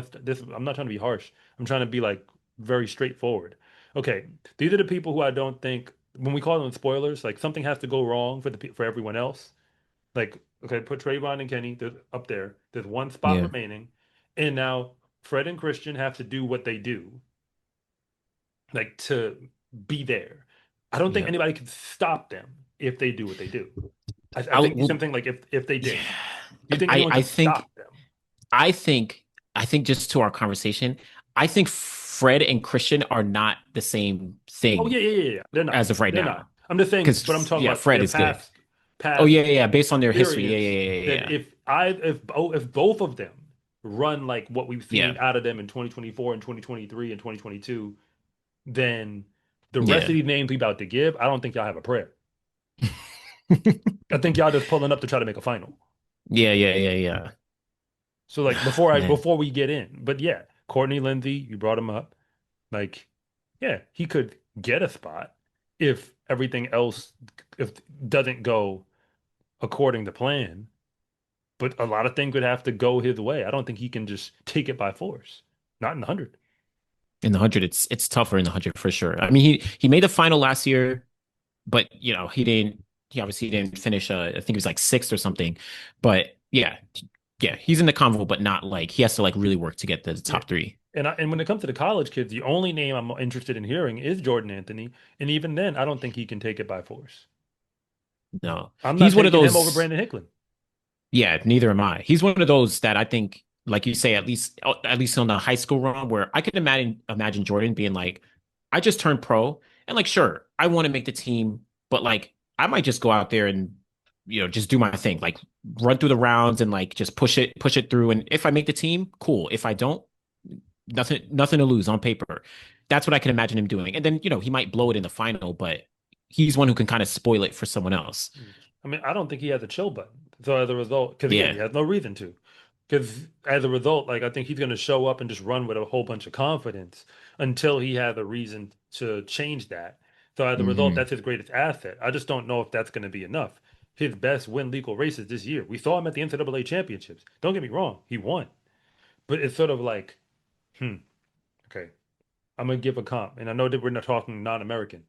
not trying to be harsh. I'm trying to be like very straightforward. Okay, these are the people who I don't think when we call them spoilers, like something has to go wrong for everyone else. Like, okay, put Trayvon and Kenny up there. There's one spot yeah, remaining, and now Fred and Christian have to do what they do, like to be there. I don't think yeah. anybody can stop them if they do what they do. I I think the well, same thing. Like if they yeah. did, do you think I anyone I could think stop them? I think I think just to our conversation, I think Fred and Christian are not the same Oh thing yeah, yeah, yeah, yeah. They're not. as of right They're not. now. I'm just saying, but I'm Because talking yeah, about Fred their is good. Oh past yeah, yeah, yeah. Based on their history, yeah, experience. yeah, yeah, That yeah, if both of them run like what we've yeah, seen out of them in 2024 and 2023 and 2022, then the rest of yeah, these names we about to give, I don't think y'all have a prayer. yeah, I think y'all just pulling up to try to make a final. yeah, yeah, yeah, yeah. So like Man, before we get in, but yeah, Courtney Lindsay, you brought him up. Like, yeah, he could get a spot if everything else if doesn't go according to plan. But a lot of things would have to go his way. I don't think he can just take it by force. Not in the 100. in the 100, it's tougher in the 100 for sure. I mean, he made the final last year, but he didn't. He obviously didn't finish. I think he was like sixth or something. But yeah, yeah, he's in the convo, but not like he has to like really work to get the Yeah. top three. And when it comes to the college kids, the only name I'm interested in hearing is Jordan Anthony. And even then, I don't think he can take it by force. No, I'm not he's one of taking him over those. Brandon Hicklin. Yeah, neither am I. He's one of those that I think, like you say, at least on the high school run, where I could imagine Jordan being like, I just turned pro, and like, sure, I want to make the team, but like, I might just go out there and just do my thing, like run through the rounds and like just push it through. And if I make the team, cool. If I don't, nothing to lose on paper. That's what I can imagine him doing. And then he might blow it in the final, but he's one who can kind of spoil it for someone else. I mean, I don't think he has a chill button. So as a result, because again, he Yeah, has no reason to. Because as a result, like I think he's going to show up and just run with a whole bunch of confidence until he has a reason to change that. So as a result, Hmm. that's his greatest asset. I just don't know if that's going to be enough. His best win legal races this year. We saw him at the NCAA championships. Don't get me wrong, he won. But it's sort of like, hmm, okay, I'm gonna give a comp. And I know that we're not talking non-American.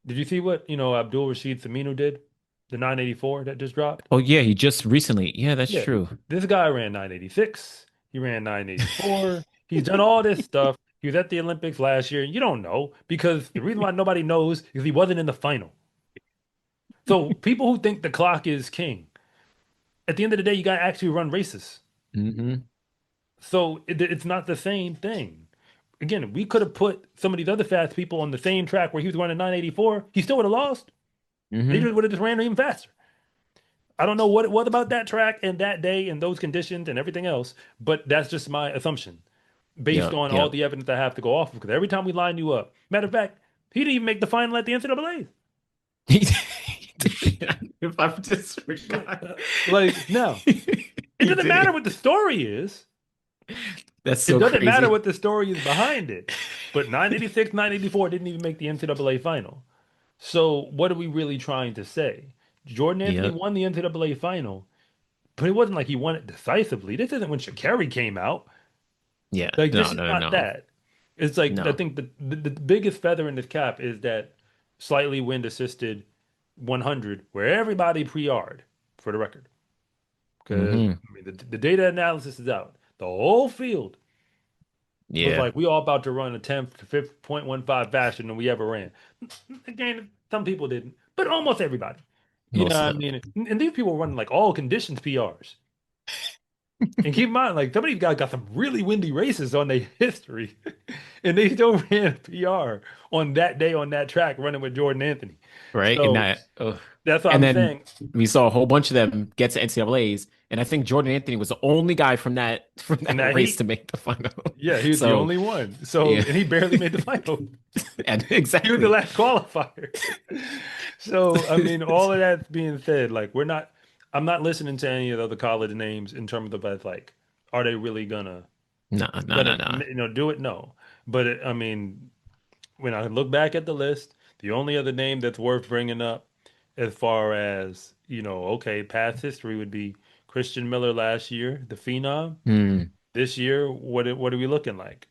Did you see what, Abdul Rashid Saminu did? The 984 that just dropped? Oh yeah, he just recently. Yeah, that's Yeah. true. This guy ran 986. He ran 984. He's done all this stuff. He was at the Olympics last year. You don't know because the reason why nobody knows is he wasn't in the final. So people who think the clock is king, at the end of the day, you got to actually run races. Hmm. So it's not the same thing. Again, we could have put some of these other fast people on the same track where he was running 984. He still would have lost. They Hmm. just would have just ran even faster. I don't know what it was about that track and that day and those conditions and everything else, but that's just my assumption based Yep, on all yep. the evidence I have to go off of. Because every time we line you up, matter of fact, he didn't even make the final at the NCAA. If I just forgot. Like, no, it He doesn't matter did. what the story is. That's It so doesn't matter crazy. what the story is behind it. But 986, 984 didn't even make the NCAA final. So what are we really trying to say? Jordan Anthony Yep. won the NCAA final, but it wasn't like he won it decisively. This isn't when Sha'Carri came out. Yeah. Like this No, is no, not no. that. It's like I No. think the biggest feather in this cap is that slightly wind assisted 100 where everybody pre-R'd for the record. Because Hmm. I mean, the data analysis is out. The whole field was Yeah. like, we all about to run a 10 to 5.15 faster than we ever ran. Again, some people didn't, but almost everybody. You know Most what of I them. mean? And these people were running like all conditions PRs. And keep in mind, like some of these guys got some really windy races on their history, and they still ran a PR on that day on that track running with Jordan Anthony. Right? And So that, ugh. that's what And I'm then saying. we saw a whole bunch of them get to NCAAs, and I think Jordan Anthony was the only guy from that from In that that race to heat, make the final. yeah, he was the So only one. So yeah, and he barely made the final. and He was the exactly. last qualifier. So I mean, all of that being said, like I'm not listening to any of the other college names in terms of like, are they really No, no, no, gonna no. do it? No, but I mean, when I look back at the list, the only other name that's worth bringing up as far as, okay, past history would be Christian Miller last year, the phenom. Hmm. This year, what are we looking like?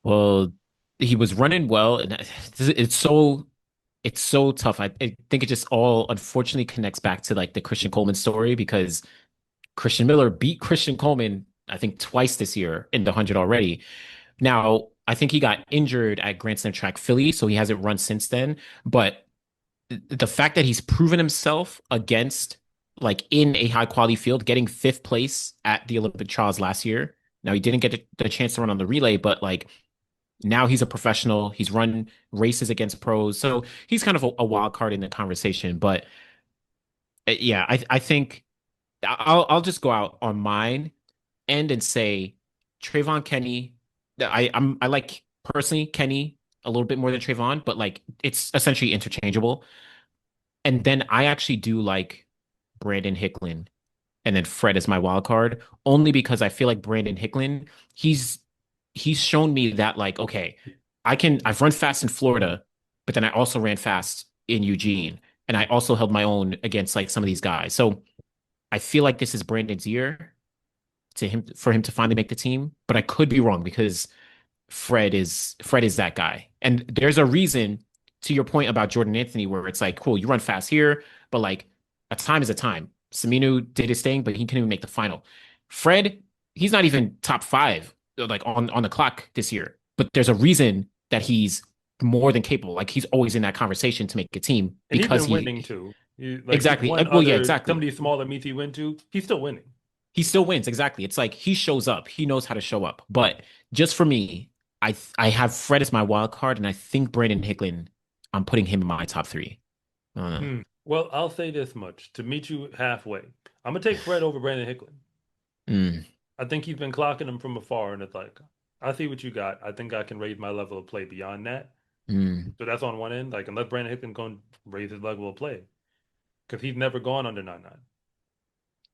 Well, he was running well, and it's so tough. I think it just all unfortunately connects back to like the Christian Coleman story because Christian Miller beat Christian Coleman, I think, twice this year in the 100 already. Now, I think he got injured at Grand Slam Track Philly, so he hasn't run since then. But the fact that he's proven himself against, like, in a high quality field, getting fifth place at the Olympic trials last year. Now, he didn't get the chance to run on the relay, but like, now he's a professional. He's run races against pros. So he's kind of a wild card in the conversation. But yeah, I think I'll just go out on mine end and say Trayvon Kenny. I like personally Kenny a little bit more than Trayvon, but like it's essentially interchangeable. And then I actually do like Brandon Hicklin and then Fred is my wild card, only because I feel like Brandon Hicklin, he's he's shown me that like, okay, I've run fast in Florida, but then I also ran fast in Eugene. And I also held my own against like some of these guys. So I feel like this is Brandon's year to him for him to finally make the team, but I could be wrong because Fred is that guy. And there's a reason to your point about Jordan Anthony where it's like, cool, you run fast here, but like a time is a time. Saminu did his thing, but he couldn't even make the final. Fred, he's not even top five like on the clock this year. But there's a reason that he's more than capable. Like he's always in that conversation to make a team And he's because been he winning too. He's exactly. won Well, yeah, some of exactly. these smaller meets he went to. He's still winning. He still wins. Exactly. It's like he shows up. He knows how to show up. But just for me, I have Fred as my wild card, and I think Brandon Hicklin, I'm putting him in my top three. I don't know. Well, I'll say this much to meet you halfway. I'm gonna take Fred over Brandon Hicklin. Mm, I think he's been clocking him from afar, and it's like, I see what you got. I think I can raise my level of play beyond that. mm. So that's on one end. Like, and let Brandon Hickman go and raise his level of play because he's never gone under 9-9.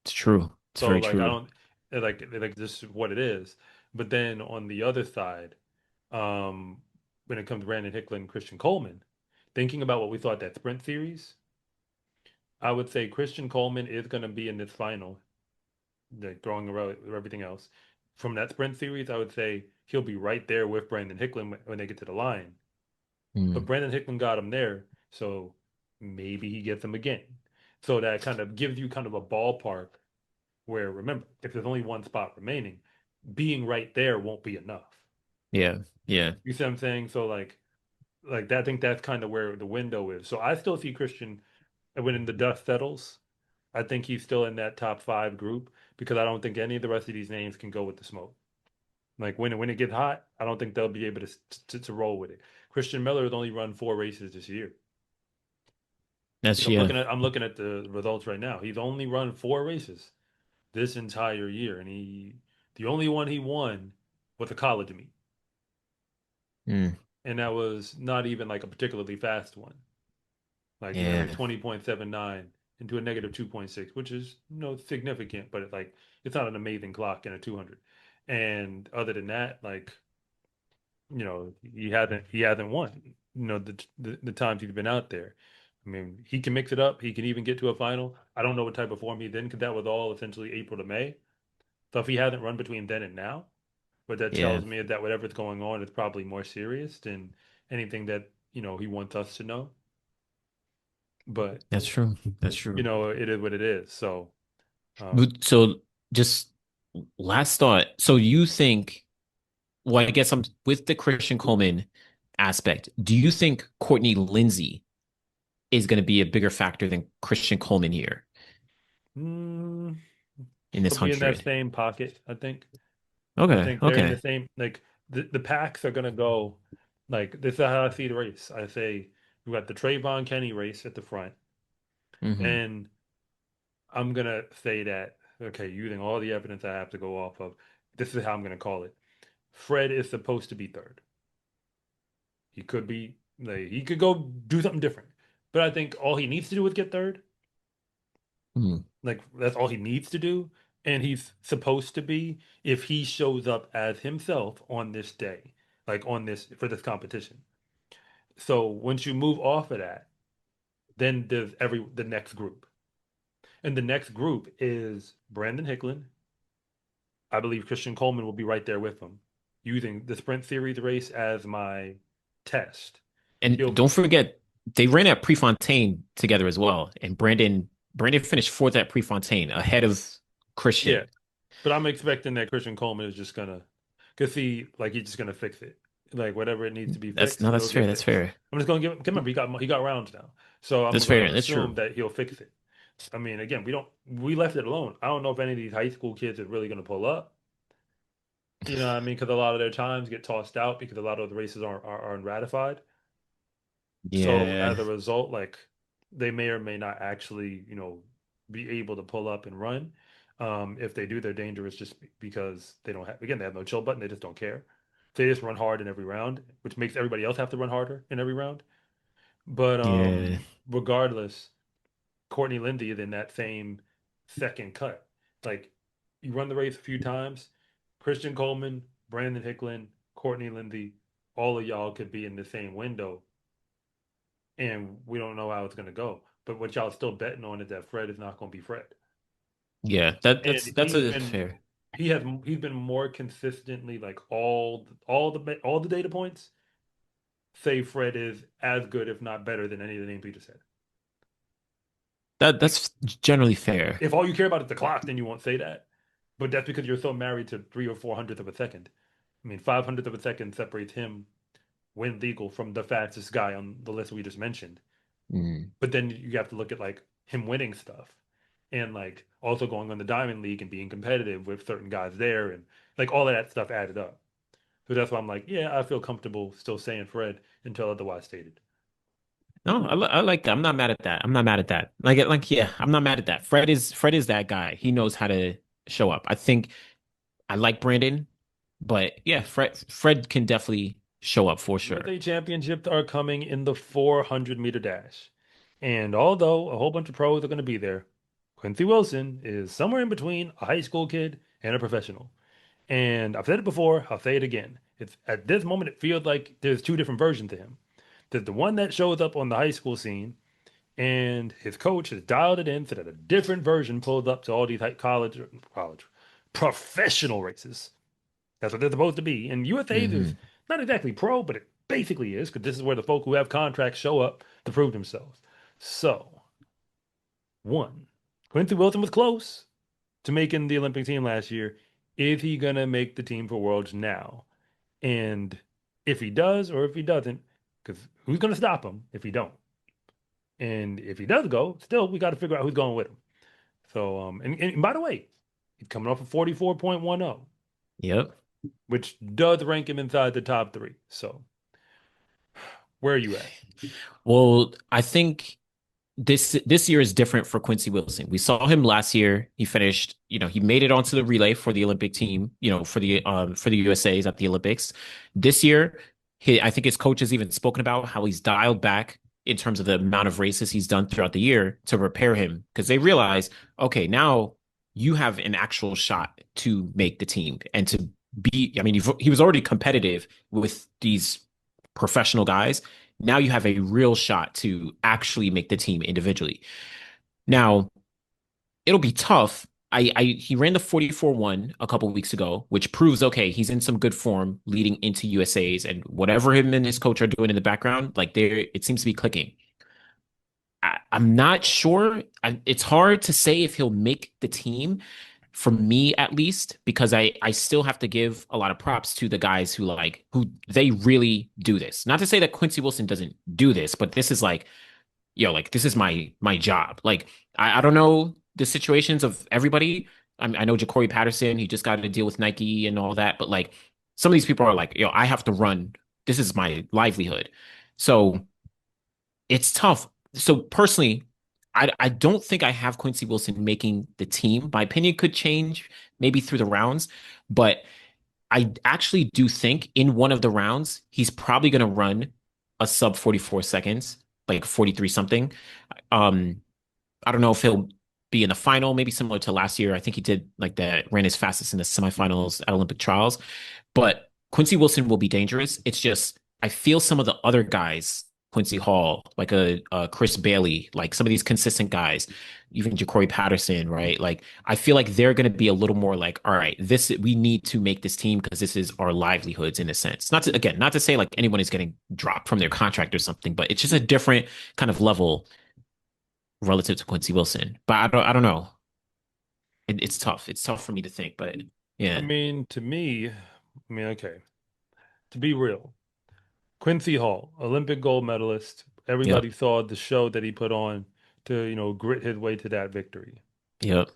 It's true. It's So very like, I true. don't. like this is what it is. But then on the other side, when it comes to Brandon Hicklin and Christian Coleman, thinking about what we thought that sprint series, I would say Christian Coleman is going to be in this final, like throwing around everything else. From that sprint series, I would say he'll be right there with Brandon Hicklin when they get to the line. But Mm, Brandon Hickman got him there, so maybe he gets him again. So that kind of gives you kind of a ballpark where, remember, if there's only one spot remaining, being right there won't be enough. yeah, yeah. You see what I'm saying? So like that, I think that's kind of where the window is. So I still see Christian when the dust settles. I think he's still in that top five group because I don't think any of the rest of these names can go with the smoke. Like when it gets hot, I don't think they'll be able to roll with it. Christian Miller has only run 4 races this year. That's I'm yeah. looking at the results right now. He's only run 4 races this entire year, and the only one he won was a college meet, Mm, and that was not even like a particularly fast one. Like he ran a yeah, 20.79 into a negative 2.6, which is significant, but it's not an amazing clock in a 200. And other than that, like he hasn't won. The times he's been out there. I mean, he can mix it up. He can even get to a final. I don't know what type of form he's in because that was all essentially April to May. So if he hasn't run between then and now, what that yeah. tells me is that whatever's going on is probably more serious than anything that he wants us to know. But That's true. That's true. it is what it is. So So just last thought. So you think, well, I guess I'm with the Christian Coleman aspect. Do you think Courtney Lindsay is going to be a bigger factor than Christian Coleman here mm, in this he'll be in that 100? same pocket, I think. I Okay, think they're in the okay. same like the packs are gonna go like this is how I see the race. I say we got the Trayvon Kenny race at the front, Hmm. and I'm gonna say that okay, using all the evidence I have to go off of, this is how I'm gonna call it. Fred is supposed to be third. He could be like he could go do something different, but I think all he needs to do is get third. Hmm. Like that's all he needs to do, and he's supposed to be if he shows up as himself on this day, like on this for this competition. So once you move off of that, then there's the next group. And the next group is Brandon Hicklin. I believe Christian Coleman will be right there with him, using the sprint series race as my test. And He'll don't forget, they ran at Prefontaine together as well. And Brandon finished fourth at Prefontaine ahead of yeah, Christian. but I'm expecting that Christian Coleman is just gonna cause he like he's just gonna fix it. Like whatever it needs to be That's fixed, no, it'll that's fair. get That's fixed. fair. I'm just gonna remember he got rounds now. So I'm That's gonna fair. That's assume true. that he'll fix it. I mean, again, we left it alone. I don't know if any of these high school kids are really gonna pull up. You know what I mean? Because a lot of their times get tossed out because a lot of the races aren't ratified. So Yeah. as a result, like they may or may not actually, be able to pull up and run. If they do, they're dangerous just because they have no chill button. They just don't care. They just run hard in every round, which makes everybody else have to run harder in every round. But Yeah. regardless, Courtney Lindy is in that same second cut. Like you run the race a few times, Christian Coleman, Brandon Hicklin, Courtney Lindy, all of y'all could be in the same window, and we don't know how it's going to go. But what y'all still betting on is that Fred is not going to be Fred, Yeah. That and that's a fair. he's been more consistently like all the data points say Fred is as good, if not better, than any of the names we just said. Like That's generally fair. if all you care about is the clock, then you won't say that. But that's because you're so married to 3 or 4 hundredths of a second. I mean, 500th of a second separates him when legal from the fastest guy on the list we just mentioned. Mm. But then you have to look at like him winning stuff and like also going on the Diamond League and being competitive with certain guys there and like all of that stuff added up. So that's why I'm like, yeah, I feel comfortable still saying Fred until otherwise stated. No, I like that. I'm not mad at that. I'm not mad at that. Yeah, I'm not mad at that. Fred is that guy. He knows how to show up. I think I like Brandon, but yeah, Fred can definitely show up for sure. USA championships are coming in the 400-meter dash. And although a whole bunch of pros are going to be there, Quincy Wilson is somewhere in between a high school kid and a professional. And I've said it before, I'll say it again. It's at this moment it feels like there's two different versions of him. There's the one that shows up on the high school scene, and his coach has dialed it in so that a different version pulls up to all these college professional races. That's what they're supposed to be. And USA is Hmm. not exactly pro, but it basically is because this is where the folk who have contracts show up to prove themselves. So, one, Quincy Wilson was close to making the Olympic team last year. Is he going to make the team for Worlds now? And if he does or if he doesn't, because who's going to stop him if he don't? And if he does go, still we got to figure out who's going with him. So and by the way, he's coming off a 44.10, Yep. which does rank him inside the top three. So where are you at? Well, I think this year is different for Quincy Wilson. We saw him last year. He finished, he made it onto the relay for the Olympic team, for the USA's at the Olympics. This year, I think his coach has even spoken about how he's dialed back in terms of the amount of races he's done throughout the year to prepare him because they realize, okay, now you have an actual shot to make the team and to be. I mean, he was already competitive with these professional guys. Now you have a real shot to actually make the team individually. Now, it'll be tough. He ran the 44-1 a couple of weeks ago, which proves okay, he's in some good form leading into USA's and whatever him and his coach are doing in the background, like there it seems to be clicking. I'm not sure. It's hard to say if he'll make the team for me at least, because I still have to give a lot of props to the guys who they really do this. Not to say that Quincy Wilson doesn't do this, but this is like, like this is my job. Like I don't know the situations of everybody. I know Ja'Cory Patterson, he just got to deal with Nike and all that, but like some of these people are like, I have to run. This is my livelihood. So it's tough. So personally, I don't think I have Quincy Wilson making the team. My opinion could change maybe through the rounds, but I actually do think in one of the rounds, he's probably going to run a sub 44 seconds, like 43 something. Um, I don't know if he'll be in the final, maybe similar to last year. I think he did like that, ran his fastest in the semifinals at Olympic trials. But Quincy Wilson will be dangerous. It's just I feel some of the other guys, Quincy Hall, like a Chris Bailey, like some of these consistent guys, even Ja'Cory Patterson, right? Like I feel like they're going to be a little more like, all right, this we need to make this team because this is our livelihoods in a sense. Not to say like anyone is getting dropped from their contract or something, but it's just a different kind of level relative to Quincy Wilson. But I don't know. It's tough. It's tough for me to think, but I yeah, mean, to me, okay, to be real, Quincy Hall, Olympic gold medalist. yep, Everybody saw the show that he put on to, grit his way to that victory. yep,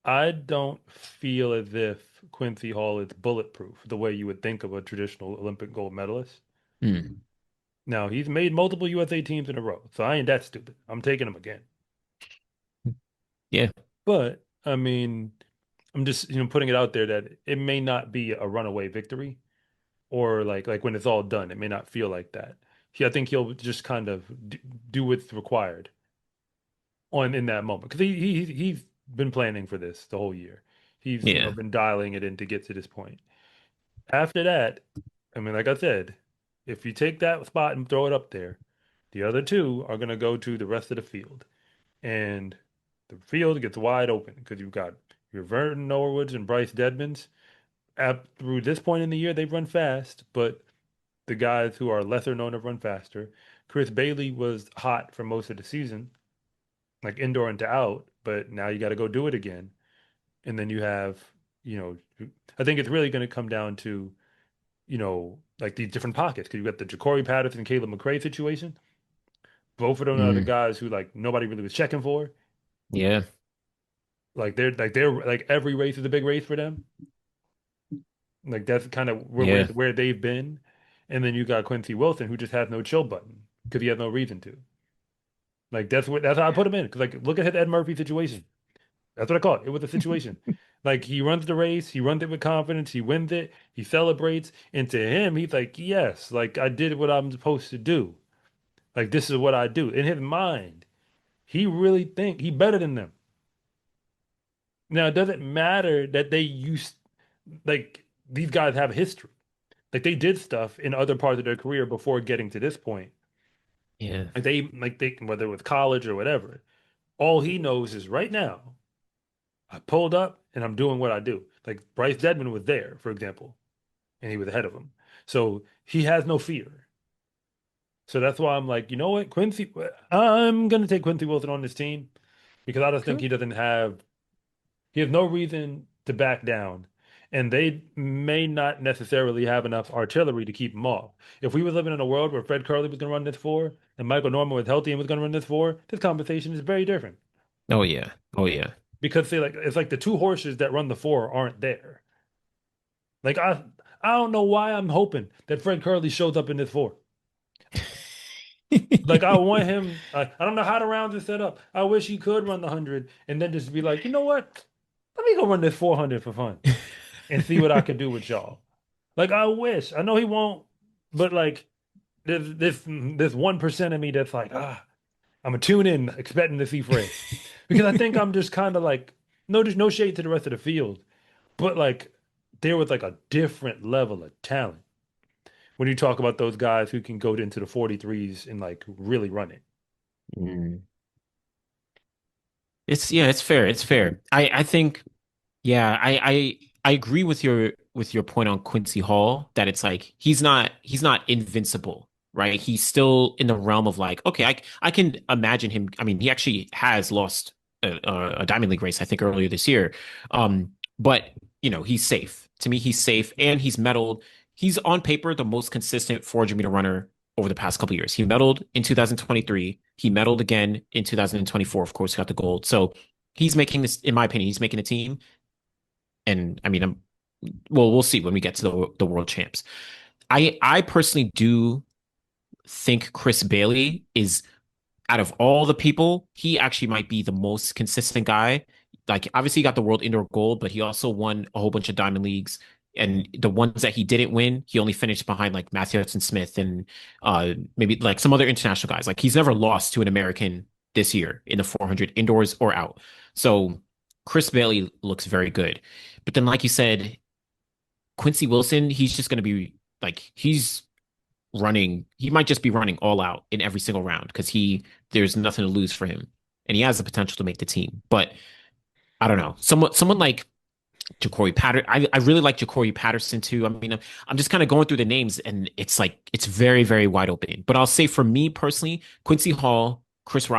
I don't feel as if Quincy Hall is bulletproof the way you would think of a traditional Olympic gold medalist. mm, Now, he's made multiple USA teams in a row, so I ain't that stupid. I'm taking him again. yeah, But, I mean, I'm just, putting it out there that it may not be a runaway victory or like when it's all done, it may not feel like that. I think he'll just kind of do what's required in that moment because he's been planning for this the whole year. He's yeah, been dialing it in to get to this point. After that, I mean, like I said, if you take that spot and throw it up there, the other two are going to go to the rest of the field, and the field gets wide open because you've got your Vernon Norwoods and Bryce Deadmans. Through this point in the year, they've run fast, but the guys who are lesser known have run faster. Chris Bailey was hot for most of the season, like indoor and to out, but now you got to go do it again. And then you have, you know, I think it's really going to come down to, like these different pockets because you got the Ja'Cory Patterson, Caleb McRae situation. Both of them are the mm, guys who like nobody really was checking for. yeah, Like every race is a big race for them. Like that's kind of yeah, where they've been. And then you got Quincy Wilson who just has no chill button because he has no reason to. Like that's how I put him in. Because like look at his Ed Murphy situation. That's what I call it. It was a situation. Like he runs the race, he runs it with confidence, he wins it, he celebrates, and to him, he's like, yes, like I did what I'm supposed to do. Like this is what I do. In his mind, he really think he better than them. Now, it doesn't matter that they used like these guys have history. Like they did stuff in other parts of their career before getting to this point. Yeah. Like they whether it was college or whatever. All he knows is right now, I pulled up and I'm doing what I do. Like Bryce Deadman was there, for example, and he was ahead of him. So he has no fear. So that's why I'm like, you know what, Quincy, I'm gonna take Quincy Wilson on this team because I just think Okay. he has no reason to back down. And they may not necessarily have enough artillery to keep him off. If we were living in a world where Fred Curley was going to run this four and Michael Norman was healthy and was going to run this four, this conversation is very different. Oh yeah. Oh yeah. Because see, like it's like the two horses that run the four aren't there. Like I don't know why I'm hoping that Fred Curley shows up in this four. Like I want him. I don't know how the rounds are set up. I wish he could run the 100 and then just be like, you know what? Let me go run this 400 for fun and see what I can do with y'all. Like I wish. I know he won't, but like there's 1% of me that's like, I'm gonna tune in expecting to see Fred. Because I think I'm just kind of like, no, there's no shade to the rest of the field, but like there was like a different level of talent when you talk about those guys who can go into the 43s and like really run it. Mm. It's yeah, it's fair. It's fair. I think yeah, I agree with your point on Quincy Hall that it's like he's not invincible, right? He's still in the realm of like, okay, I can imagine him. I mean, he actually has lost a Diamond League race, I think, earlier this year. But he's safe. To me, he's safe and he's medaled. He's on paper the most consistent 400-meter runner over the past couple of years. He medaled in 2023. He medaled again in 2024. Of course, got the gold. So he's making this, in my opinion, he's making a team. And I mean, well, we'll see when we get to the world champs. I personally do think Chris Bailey is out of all the people, he actually might be the most consistent guy. Like, obviously, he got the world indoor gold, but he also won a whole bunch of diamond leagues. And the ones that he didn't win, he only finished behind like Matthew Hudson Smith and maybe like some other international guys. Like, he's never lost to an American this year in the 400 indoors or out. So Chris Bailey looks very good. But then, like you said, Quincy Wilson, he's just going to be like, he might just be running all out in every single round because there's nothing to lose for him. And he has the potential to make the team. But I don't know. Someone like Ja'Cory Patterson. I really like Ja'Cory Patterson too. I mean, I'm just kind of going through the names and it's like it's very, very wide open. But I'll say for me personally, Quincy Hall, Chris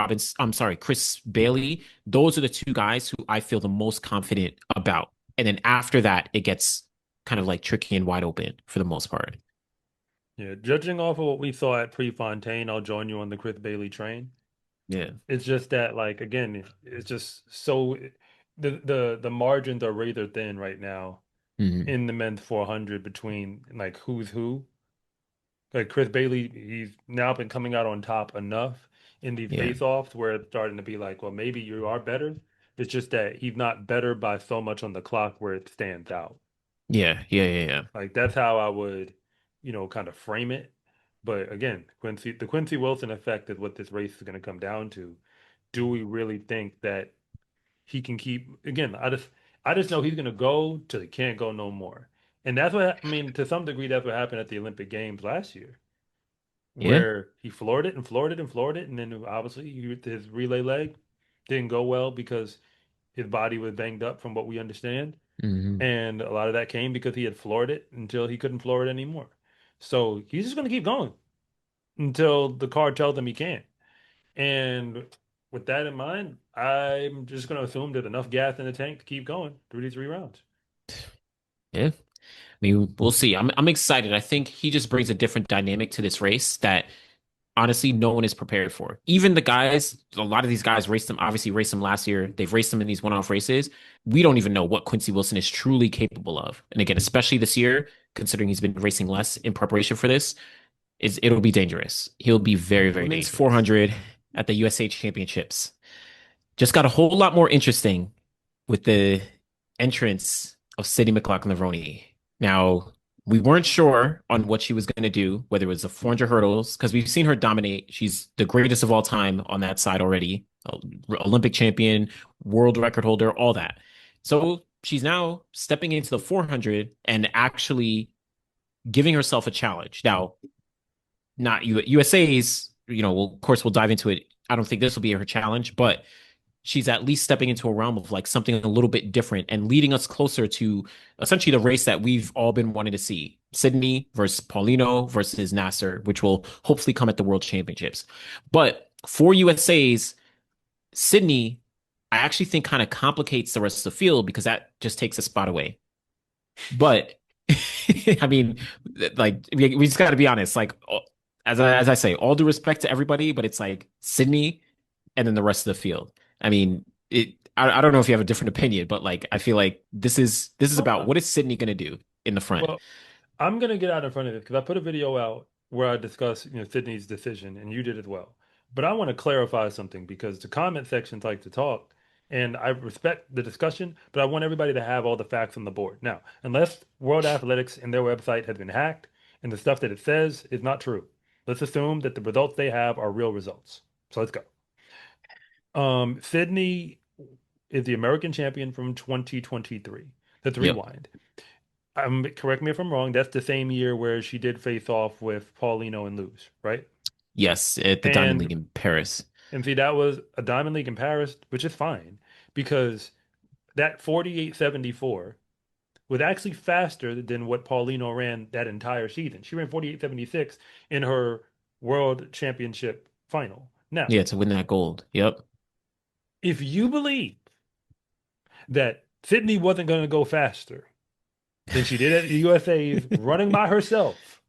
Bailey, those are the two guys who I feel the most confident about. And then after that, it gets kind of like tricky and wide open for the most part. Yeah, judging off of what we saw at Prefontaine, I'll join you on the Chris Bailey train. Yeah. It's just that, like, again, it's just so the margins are razor thin right now Mhm. in the men's 400 between like who's who. Like Chris Bailey, he's now been coming out on top enough in these Yeah. face-offs where it's starting to be like, well, maybe you are better. It's just that he's not better by so much on the clock where it stands out. Yeah. Yeah. Yeah. Yeah. Like that's how I would, kind of frame it. But again, the Quincy Wilson effect is what this race is going to come down to. Do we really think that he can keep? Again, I just know he's going to go till he can't go no more. And that's what I mean. To some degree, that's what happened at the Olympic Games last year, Yeah. where he floored it and floored it and floored it, and then obviously his relay leg didn't go well because his body was banged up, from what we understand. Hmm. And a lot of that came because he had floored it until he couldn't floor it anymore. So he's just going to keep going until the card tells him he can't. And with that in mind, I'm just going to assume there's enough gas in the tank to keep going through these 3 rounds. Yeah. I mean, we'll see. I'm excited. I think he just brings a different dynamic to this race that honestly no one is prepared for. Even the guys, a lot of these guys raced them last year. They've raced them in these one-off races. We don't even know what Quincy Wilson is truly capable of. And again, especially this year, considering he's been racing less in preparation for this, it'll be dangerous. He'll be very, very Women's dangerous. 400 400. at the USA Championships. Just got a whole lot more interesting with the entrance of Sydney McLaughlin-Levrone. Now, we weren't sure on what she was going to do, whether it was the 400 hurdles, because we've seen her dominate. She's the greatest of all time on that side already. Olympic champion, world record holder, all that. So she's now stepping into the 400 and actually giving herself a challenge. Now, not USA's, well, of course, we'll dive into it. I don't think this will be her challenge, but she's at least stepping into a realm of like something a little bit different and leading us closer to essentially the race that we've all been wanting to see. Sydney versus Paulino versus Nasser, which will hopefully come at the World Championships. But for USA's, Sydney, I actually think kind of complicates the rest of the field because that just takes a spot away. But I mean, like we just got to be honest. Like as I say, all due respect to everybody, but it's like Sydney and then the rest of the field. I mean, I don't know if you have a different opinion, but like I feel like this is about Well, what is Sydney going to do in the front. well, I'm gonna get out in front of it because I put a video out where I discuss, Sydney's decision, and you did as well. But I want to clarify something because the comment sections like to talk, and I respect the discussion, but I want everybody to have all the facts on the board. Now, unless World Athletics and their website has been hacked and the stuff that it says is not true, let's assume that the results they have are real results. So let's go. Sydney is the American champion from 2023. Let's Yep. rewind. Correct me if I'm wrong. That's the same year where she did face off with Paulino and lose, right? Yes, at the Diamond And League in Paris. and see, that was a Diamond League in Paris, which is fine because that 48.74 was actually faster than what Paulino ran that entire season. She ran 48.76 in her World Championship final. Now, Yeah, to win that gold. Yep. if you believe that Sydney wasn't going to go faster than she did at the USA's running by herself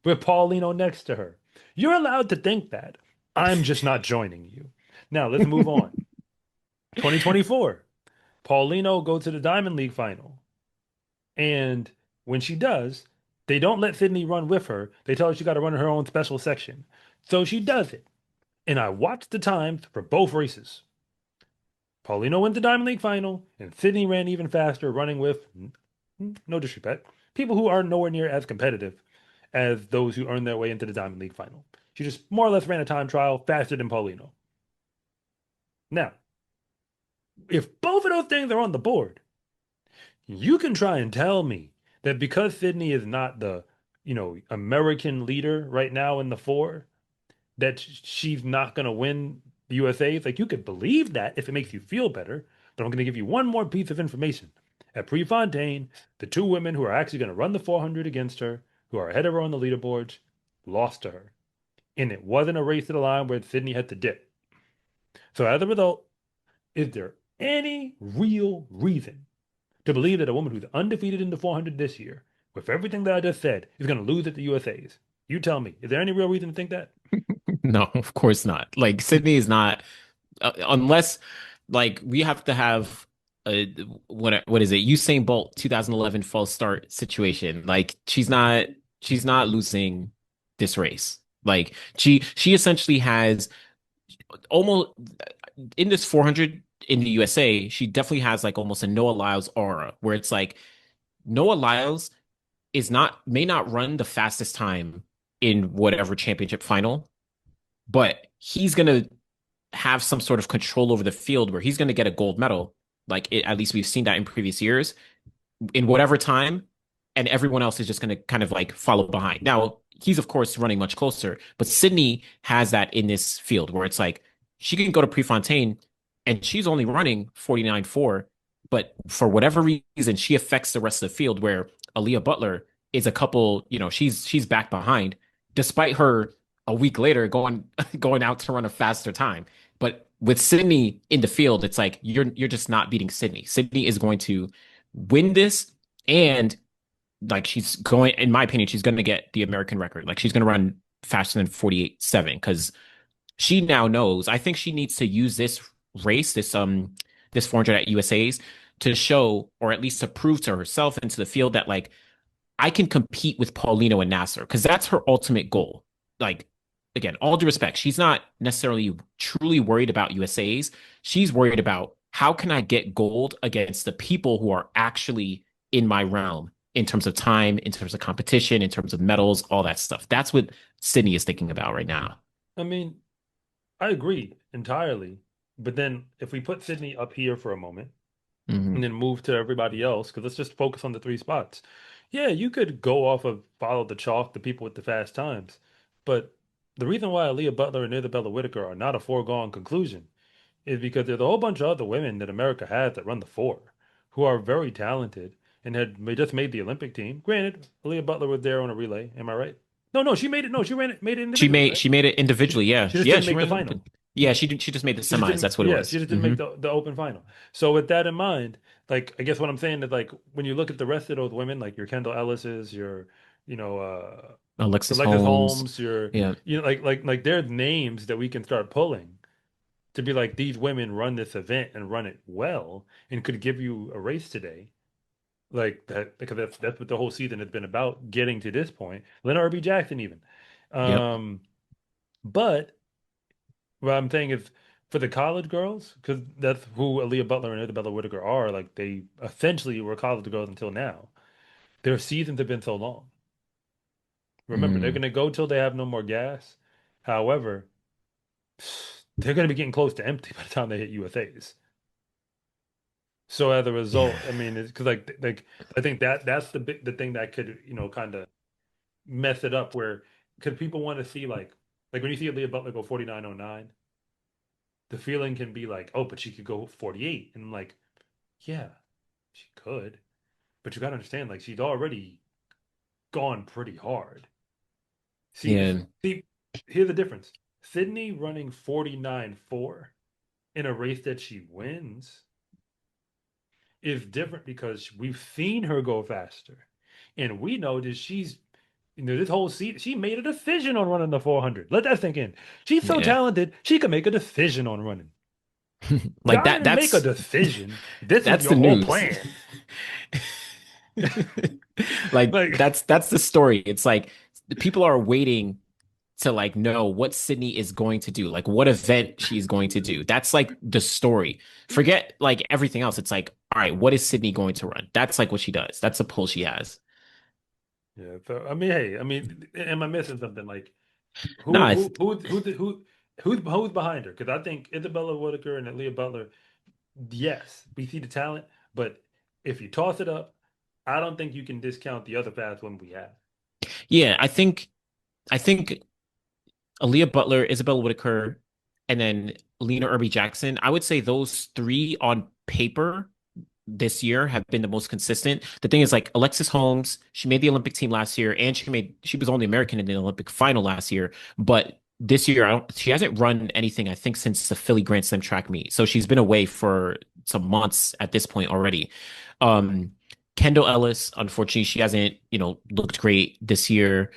with Paulino next to her. You're allowed to think that. I'm just not joining you. Now, let's move on. 2024, Paulino goes to the Diamond League final. And when she does, they don't let Sydney run with her. They tell her she got to run her own special section. So she does it. And I watched the times for both races. Paulino went to Diamond League final, and Sydney ran even faster, running with, no disrespect, people who are nowhere near as competitive as those who earned their way into the Diamond League final. She just more or less ran a time trial faster than Paulino. Now, if both of those things are on the board, you can try and tell me that because Sydney is not the, American leader right now in the four, that she's not going to win the USA. It's like you could believe that if it makes you feel better. But I'm going to give you one more piece of information. At Prefontaine, the two women who are actually going to run the 400 against her, who are ahead of her on the leaderboards, lost to her. And it wasn't a race to the line where Sydney had to dip. So as a result, is there any real reason to believe that a woman who's undefeated in the 400 this year, with everything that I just said, is going to lose at the USA's? You tell me. Is there any real reason to think that? No, of course not. Like Sydney is not unless like we have to have a what is it? Usain Bolt 2011 false start situation. Like she's not losing this race. Like she essentially has almost in this 400 in the USA, she definitely has like almost a Noah Lyles aura where it's like Noah Lyles is not may not run the fastest time in whatever championship final, but he's gonna have some sort of control over the field where he's gonna get a gold medal. Like at least we've seen that in previous years in whatever time, and everyone else is just gonna kind of like follow behind. Now he's of course running much closer, but Sydney has that in this field where it's like she can go to Prefontaine and she's only running 49.4, but for whatever reason she affects the rest of the field where Aaliyah Butler is a couple, she's back behind despite her a week later going going out to run a faster time. But with Sydney in the field, it's like you're just not beating Sydney. Sydney is going to win this, and like she's going, in my opinion, she's going to get the American record. Like she's going to run faster than 48.7 because she now knows. I think she needs to use this race, this 400 at USA's to show or at least to prove to herself and to the field that like I can compete with Paulino and Nasser because that's her ultimate goal. Like, again, all due respect, she's not necessarily truly worried about USA's. She's worried about how can I get gold against the people who are actually in my realm in terms of time, in terms of competition, in terms of medals, all that stuff. That's what Sydney is thinking about right now. I mean, I agree entirely. But then if we put Sydney up here for a moment, Hmm. and then move to everybody else, because let's just focus on the three spots. Yeah, you could go off of follow the chalk, the people with the fast times, but the reason why Aaliyah Butler and Isabella Whitaker are not a foregone conclusion is because there's a whole bunch of other women that America has that run the four who are very talented and just made the Olympic team. Granted, Aaliyah Butler was there on a relay. Am I right? No, no, she made it. No, she made it individually, right? She made it individually. Yeah, She just yeah. didn't She make the ran it final. open. Yeah, she just made the She just semis. didn't. That's what it Yeah, she was. just didn't Hmm. make the open final. So with that in mind, like I guess what I'm saying is like when you look at the rest of those women, like your Kendall Ellis's, your you know Alexis Alexis Holmes. Holmes, your Yeah, like there's names that we can start pulling to be like these women run this event and run it well and could give you a race today. Like that because that's what the whole season has been about, getting to this point. Leonard R.B. Jackson even. yep, Um, but what I'm saying is for the college girls, because that's who Aaliyah Butler and Isabella Whitaker are, like they essentially were college girls until now. Their seasons have been so long. Remember, they're mm, gonna go till they have no more gas. However, they're gonna be getting close to empty by the time they hit USA's. So as a yeah, result, I mean, it's because like I think that's the thing that could kind of mess it up. Where because people want to see like when you see Aaliyah Butler go 49.09, the feeling can be like, oh, but she could go 48, and I'm like, yeah, she could, but you got to understand, like she's already gone pretty hard. See, yeah, see, here's the difference. Sydney running 49.4 in a race that she wins is different because we've seen her go faster. And we know that this whole season, she made a decision on running the 400. Let that sink in. She's so yeah. talented, she can make a decision on running. Like God that. didn't make a That's decision. This was that's your the whole news. plan. Like Like, that's the story. It's like people are waiting to like know what Sydney is going to do, like what event she's going to do. That's like the story. Forget like everything else. It's like, all right, what is Sydney going to run? That's like what she does. That's the pull she has. yeah. So I mean, hey, I mean, am I missing something? Like, No, who, who, who, who, who, who's behind her? Because I think Isabella Whitaker and Leah Butler. Yes, we see the talent, but if you toss it up, I don't think you can discount the other fast one we have. yeah, I think Aaliyah Butler, Isabel Whitaker, and then Lena Irby Jackson. I would say those three on paper this year have been the most consistent. The thing is, like Alexis Holmes, she made the Olympic team last year, and she was only American in the Olympic final last year. But this year, she hasn't run anything, I think, since the Philly Grand Slam track meet. So she's been away for some months at this point already. Um, Kendall Ellis, unfortunately, she hasn't, looked great this year.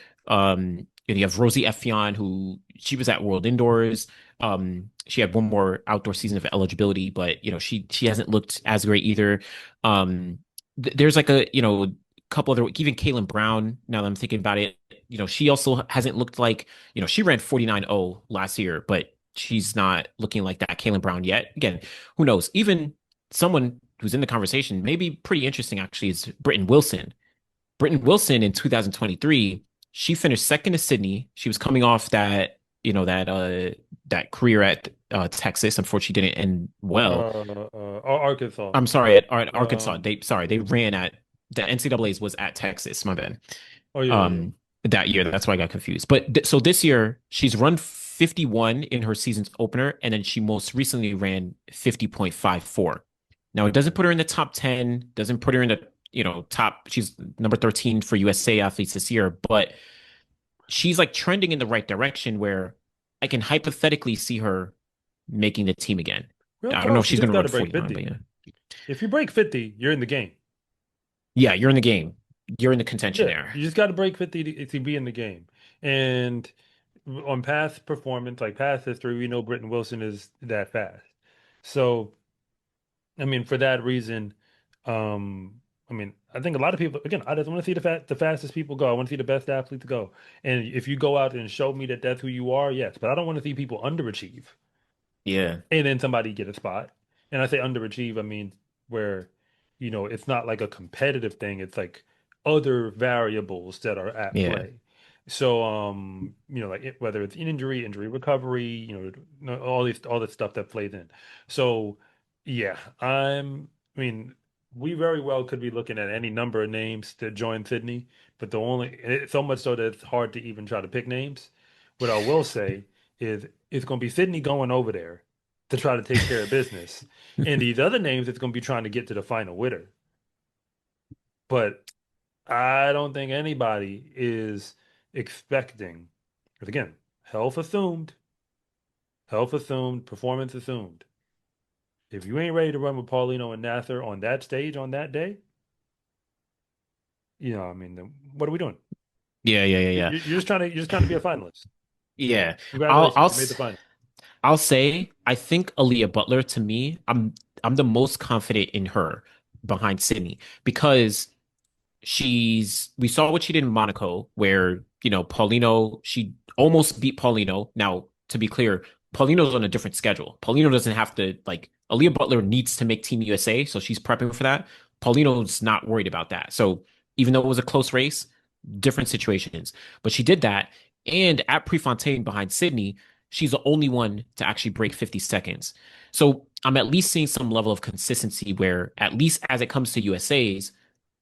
And you have Rosie Effion, who she was at World Indoors. She had one more outdoor season of eligibility, but she hasn't looked as great either. There's like a couple other, even Kaylin Brown. Now that I'm thinking about it, she also hasn't looked like she ran 49.0 last year, but she's not looking like that Kaylin Brown yet. Again, who knows? Even someone who's in the conversation, maybe pretty interesting actually, is Britton Wilson. Britton Wilson in 2023, she finished second to Sydney. She was coming off that career at Texas. Unfortunately, didn't end well. Arkansas. I'm sorry, at Arkansas. Um, They ran at the NCAA's was at Texas. My bad. oh yeah, yeah, yeah. Um, that year, that's why I got confused. But so this year, she's run 51 in her season's opener, and then she most recently ran 50.54. Now it doesn't put her in the top 10, doesn't put her in the top. She's number 13 for USA athletes this year, but she's like trending in the right direction where I can hypothetically see her making the team again. Real I don't know if talk, you she's just going to got run to break 49, but 50. yeah. If you break 50, you're in the game. Yeah, you're in the game. You're in the contention Yeah, there. you just got to break 50 to be in the game. And on past performance, like past history, we know Britton Wilson is that fast. So, I mean, for that reason, I mean, I think a lot of people, again, I just want to see the fastest people go. I want to see the best athletes go. And if you go out and show me that that's who you are, yes, but I don't want to see people underachieve Yeah. and then somebody get a spot. And I say underachieve, I mean where, it's not like a competitive thing. It's like other variables that are at Yeah. play. So, like whether it's injury recovery, all this stuff that plays in. So, yeah, I'm. I mean, we very well could be looking at any number of names to join Sydney, but it's so much so that it's hard to even try to pick names. What I will say is it's going to be Sydney going over there to try to take care of business. And these other names, it's going to be trying to get to the final winner. But I don't think anybody is expecting, because again, health assumed, performance assumed. If you ain't ready to run with Paulino and Nasser on that stage on that day, I mean, then what are we doing? Yeah, yeah, yeah, You're, yeah. you're you're just trying to be a finalist. Yeah. I'll Congratulations, I'll you made the s- final. I'll say I think Aaliyah Butler to me, I'm the most confident in her behind Sydney because we saw what she did in Monaco, where, Paulino, she almost beat Paulino. Now, to be clear, Paulino's on a different schedule. Paulino doesn't have to, like, Aaliyah Butler needs to make Team USA, so she's prepping for that. Paulino's not worried about that. So even though it was a close race, different situations. But she did that. And at Prefontaine behind Sydney, she's the only one to actually break 50 seconds. So I'm at least seeing some level of consistency where, at least as it comes to USA's,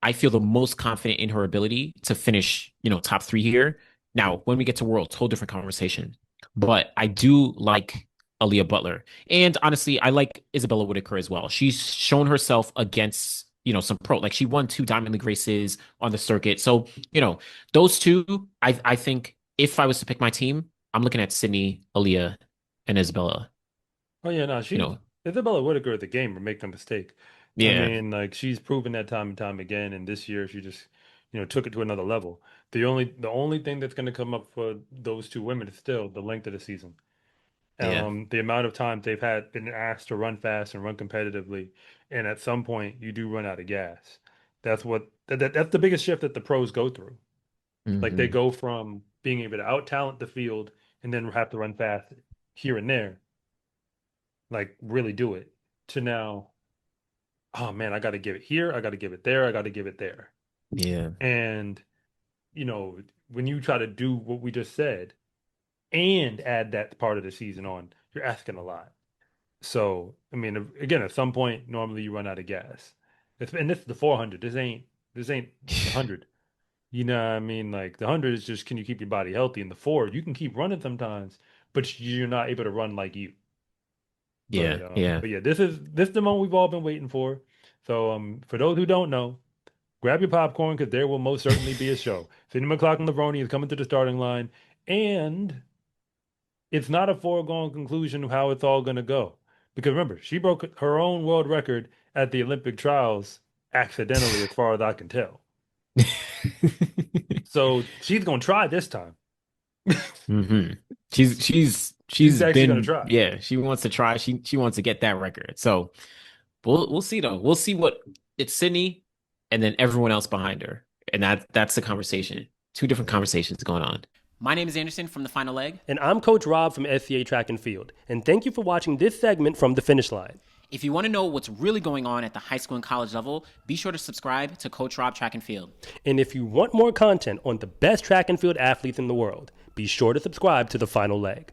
I feel the most confident in her ability to finish, top three here. Now, when we get to Worlds, whole different conversation. But I do like Aaliyah Butler. And honestly, I like Isabella Whitaker as well. She's shown herself against, some pro. Like she won 2 Diamond League races on the circuit. So, those two, I think if I was to pick my team, I'm looking at Sydney, Aaliyah, and Isabella. Oh yeah, no, You know, Isabella Whitaker at the game would make no mistake. I yeah, mean, like she's proven that time and time again, and this year she just, took it to another level. The only thing that's going to come up for those two women is still the length of the season. yeah. The amount of times they've had been asked to run fast and run competitively, and at some point you do run out of gas. That's the biggest shift that the pros go through. Like they Hmm. go from being able to out talent the field and then have to run fast here and there, like really do it, to now, oh man, I got to give it here, I got to give it there, I got to give it there. Yeah. And when you try to do what we just said and add that part of the season on, you're asking a lot. So, I mean, again, at some point, normally you run out of gas. And this is the 400. This ain't the 100. You know what I mean? Like the 100 is just, can you keep your body healthy? And the 4, you can keep running sometimes, but you're not able to run like you. But Yeah, yeah. yeah, this is the moment we've all been waiting for. So for those who don't know, grab your popcorn because there will most certainly be a show. Sydney McLaughlin-Levrone is coming to the starting line, and it's not a foregone conclusion of how it's all going to go. Because remember, she broke her own world record at the Olympic trials accidentally, as far as I can tell. So she's going to try this time. Hmm. She's She's she's actually going to been, try. yeah, she wants to try. She wants to get that record. So we'll see though. We'll see what it's Sydney and then everyone else behind her. And that's the conversation. Two different conversations going on. My name is Anderson from the Final Leg. And I'm Coach Rob from SCA Track and Field. And thank you for watching this segment from the finish line. If you want to know what's really going on at the high school and college level, be sure to subscribe to Coach Rob Track and Field. And if you want more content on the best track and field athletes in the world, be sure to subscribe to the Final Leg.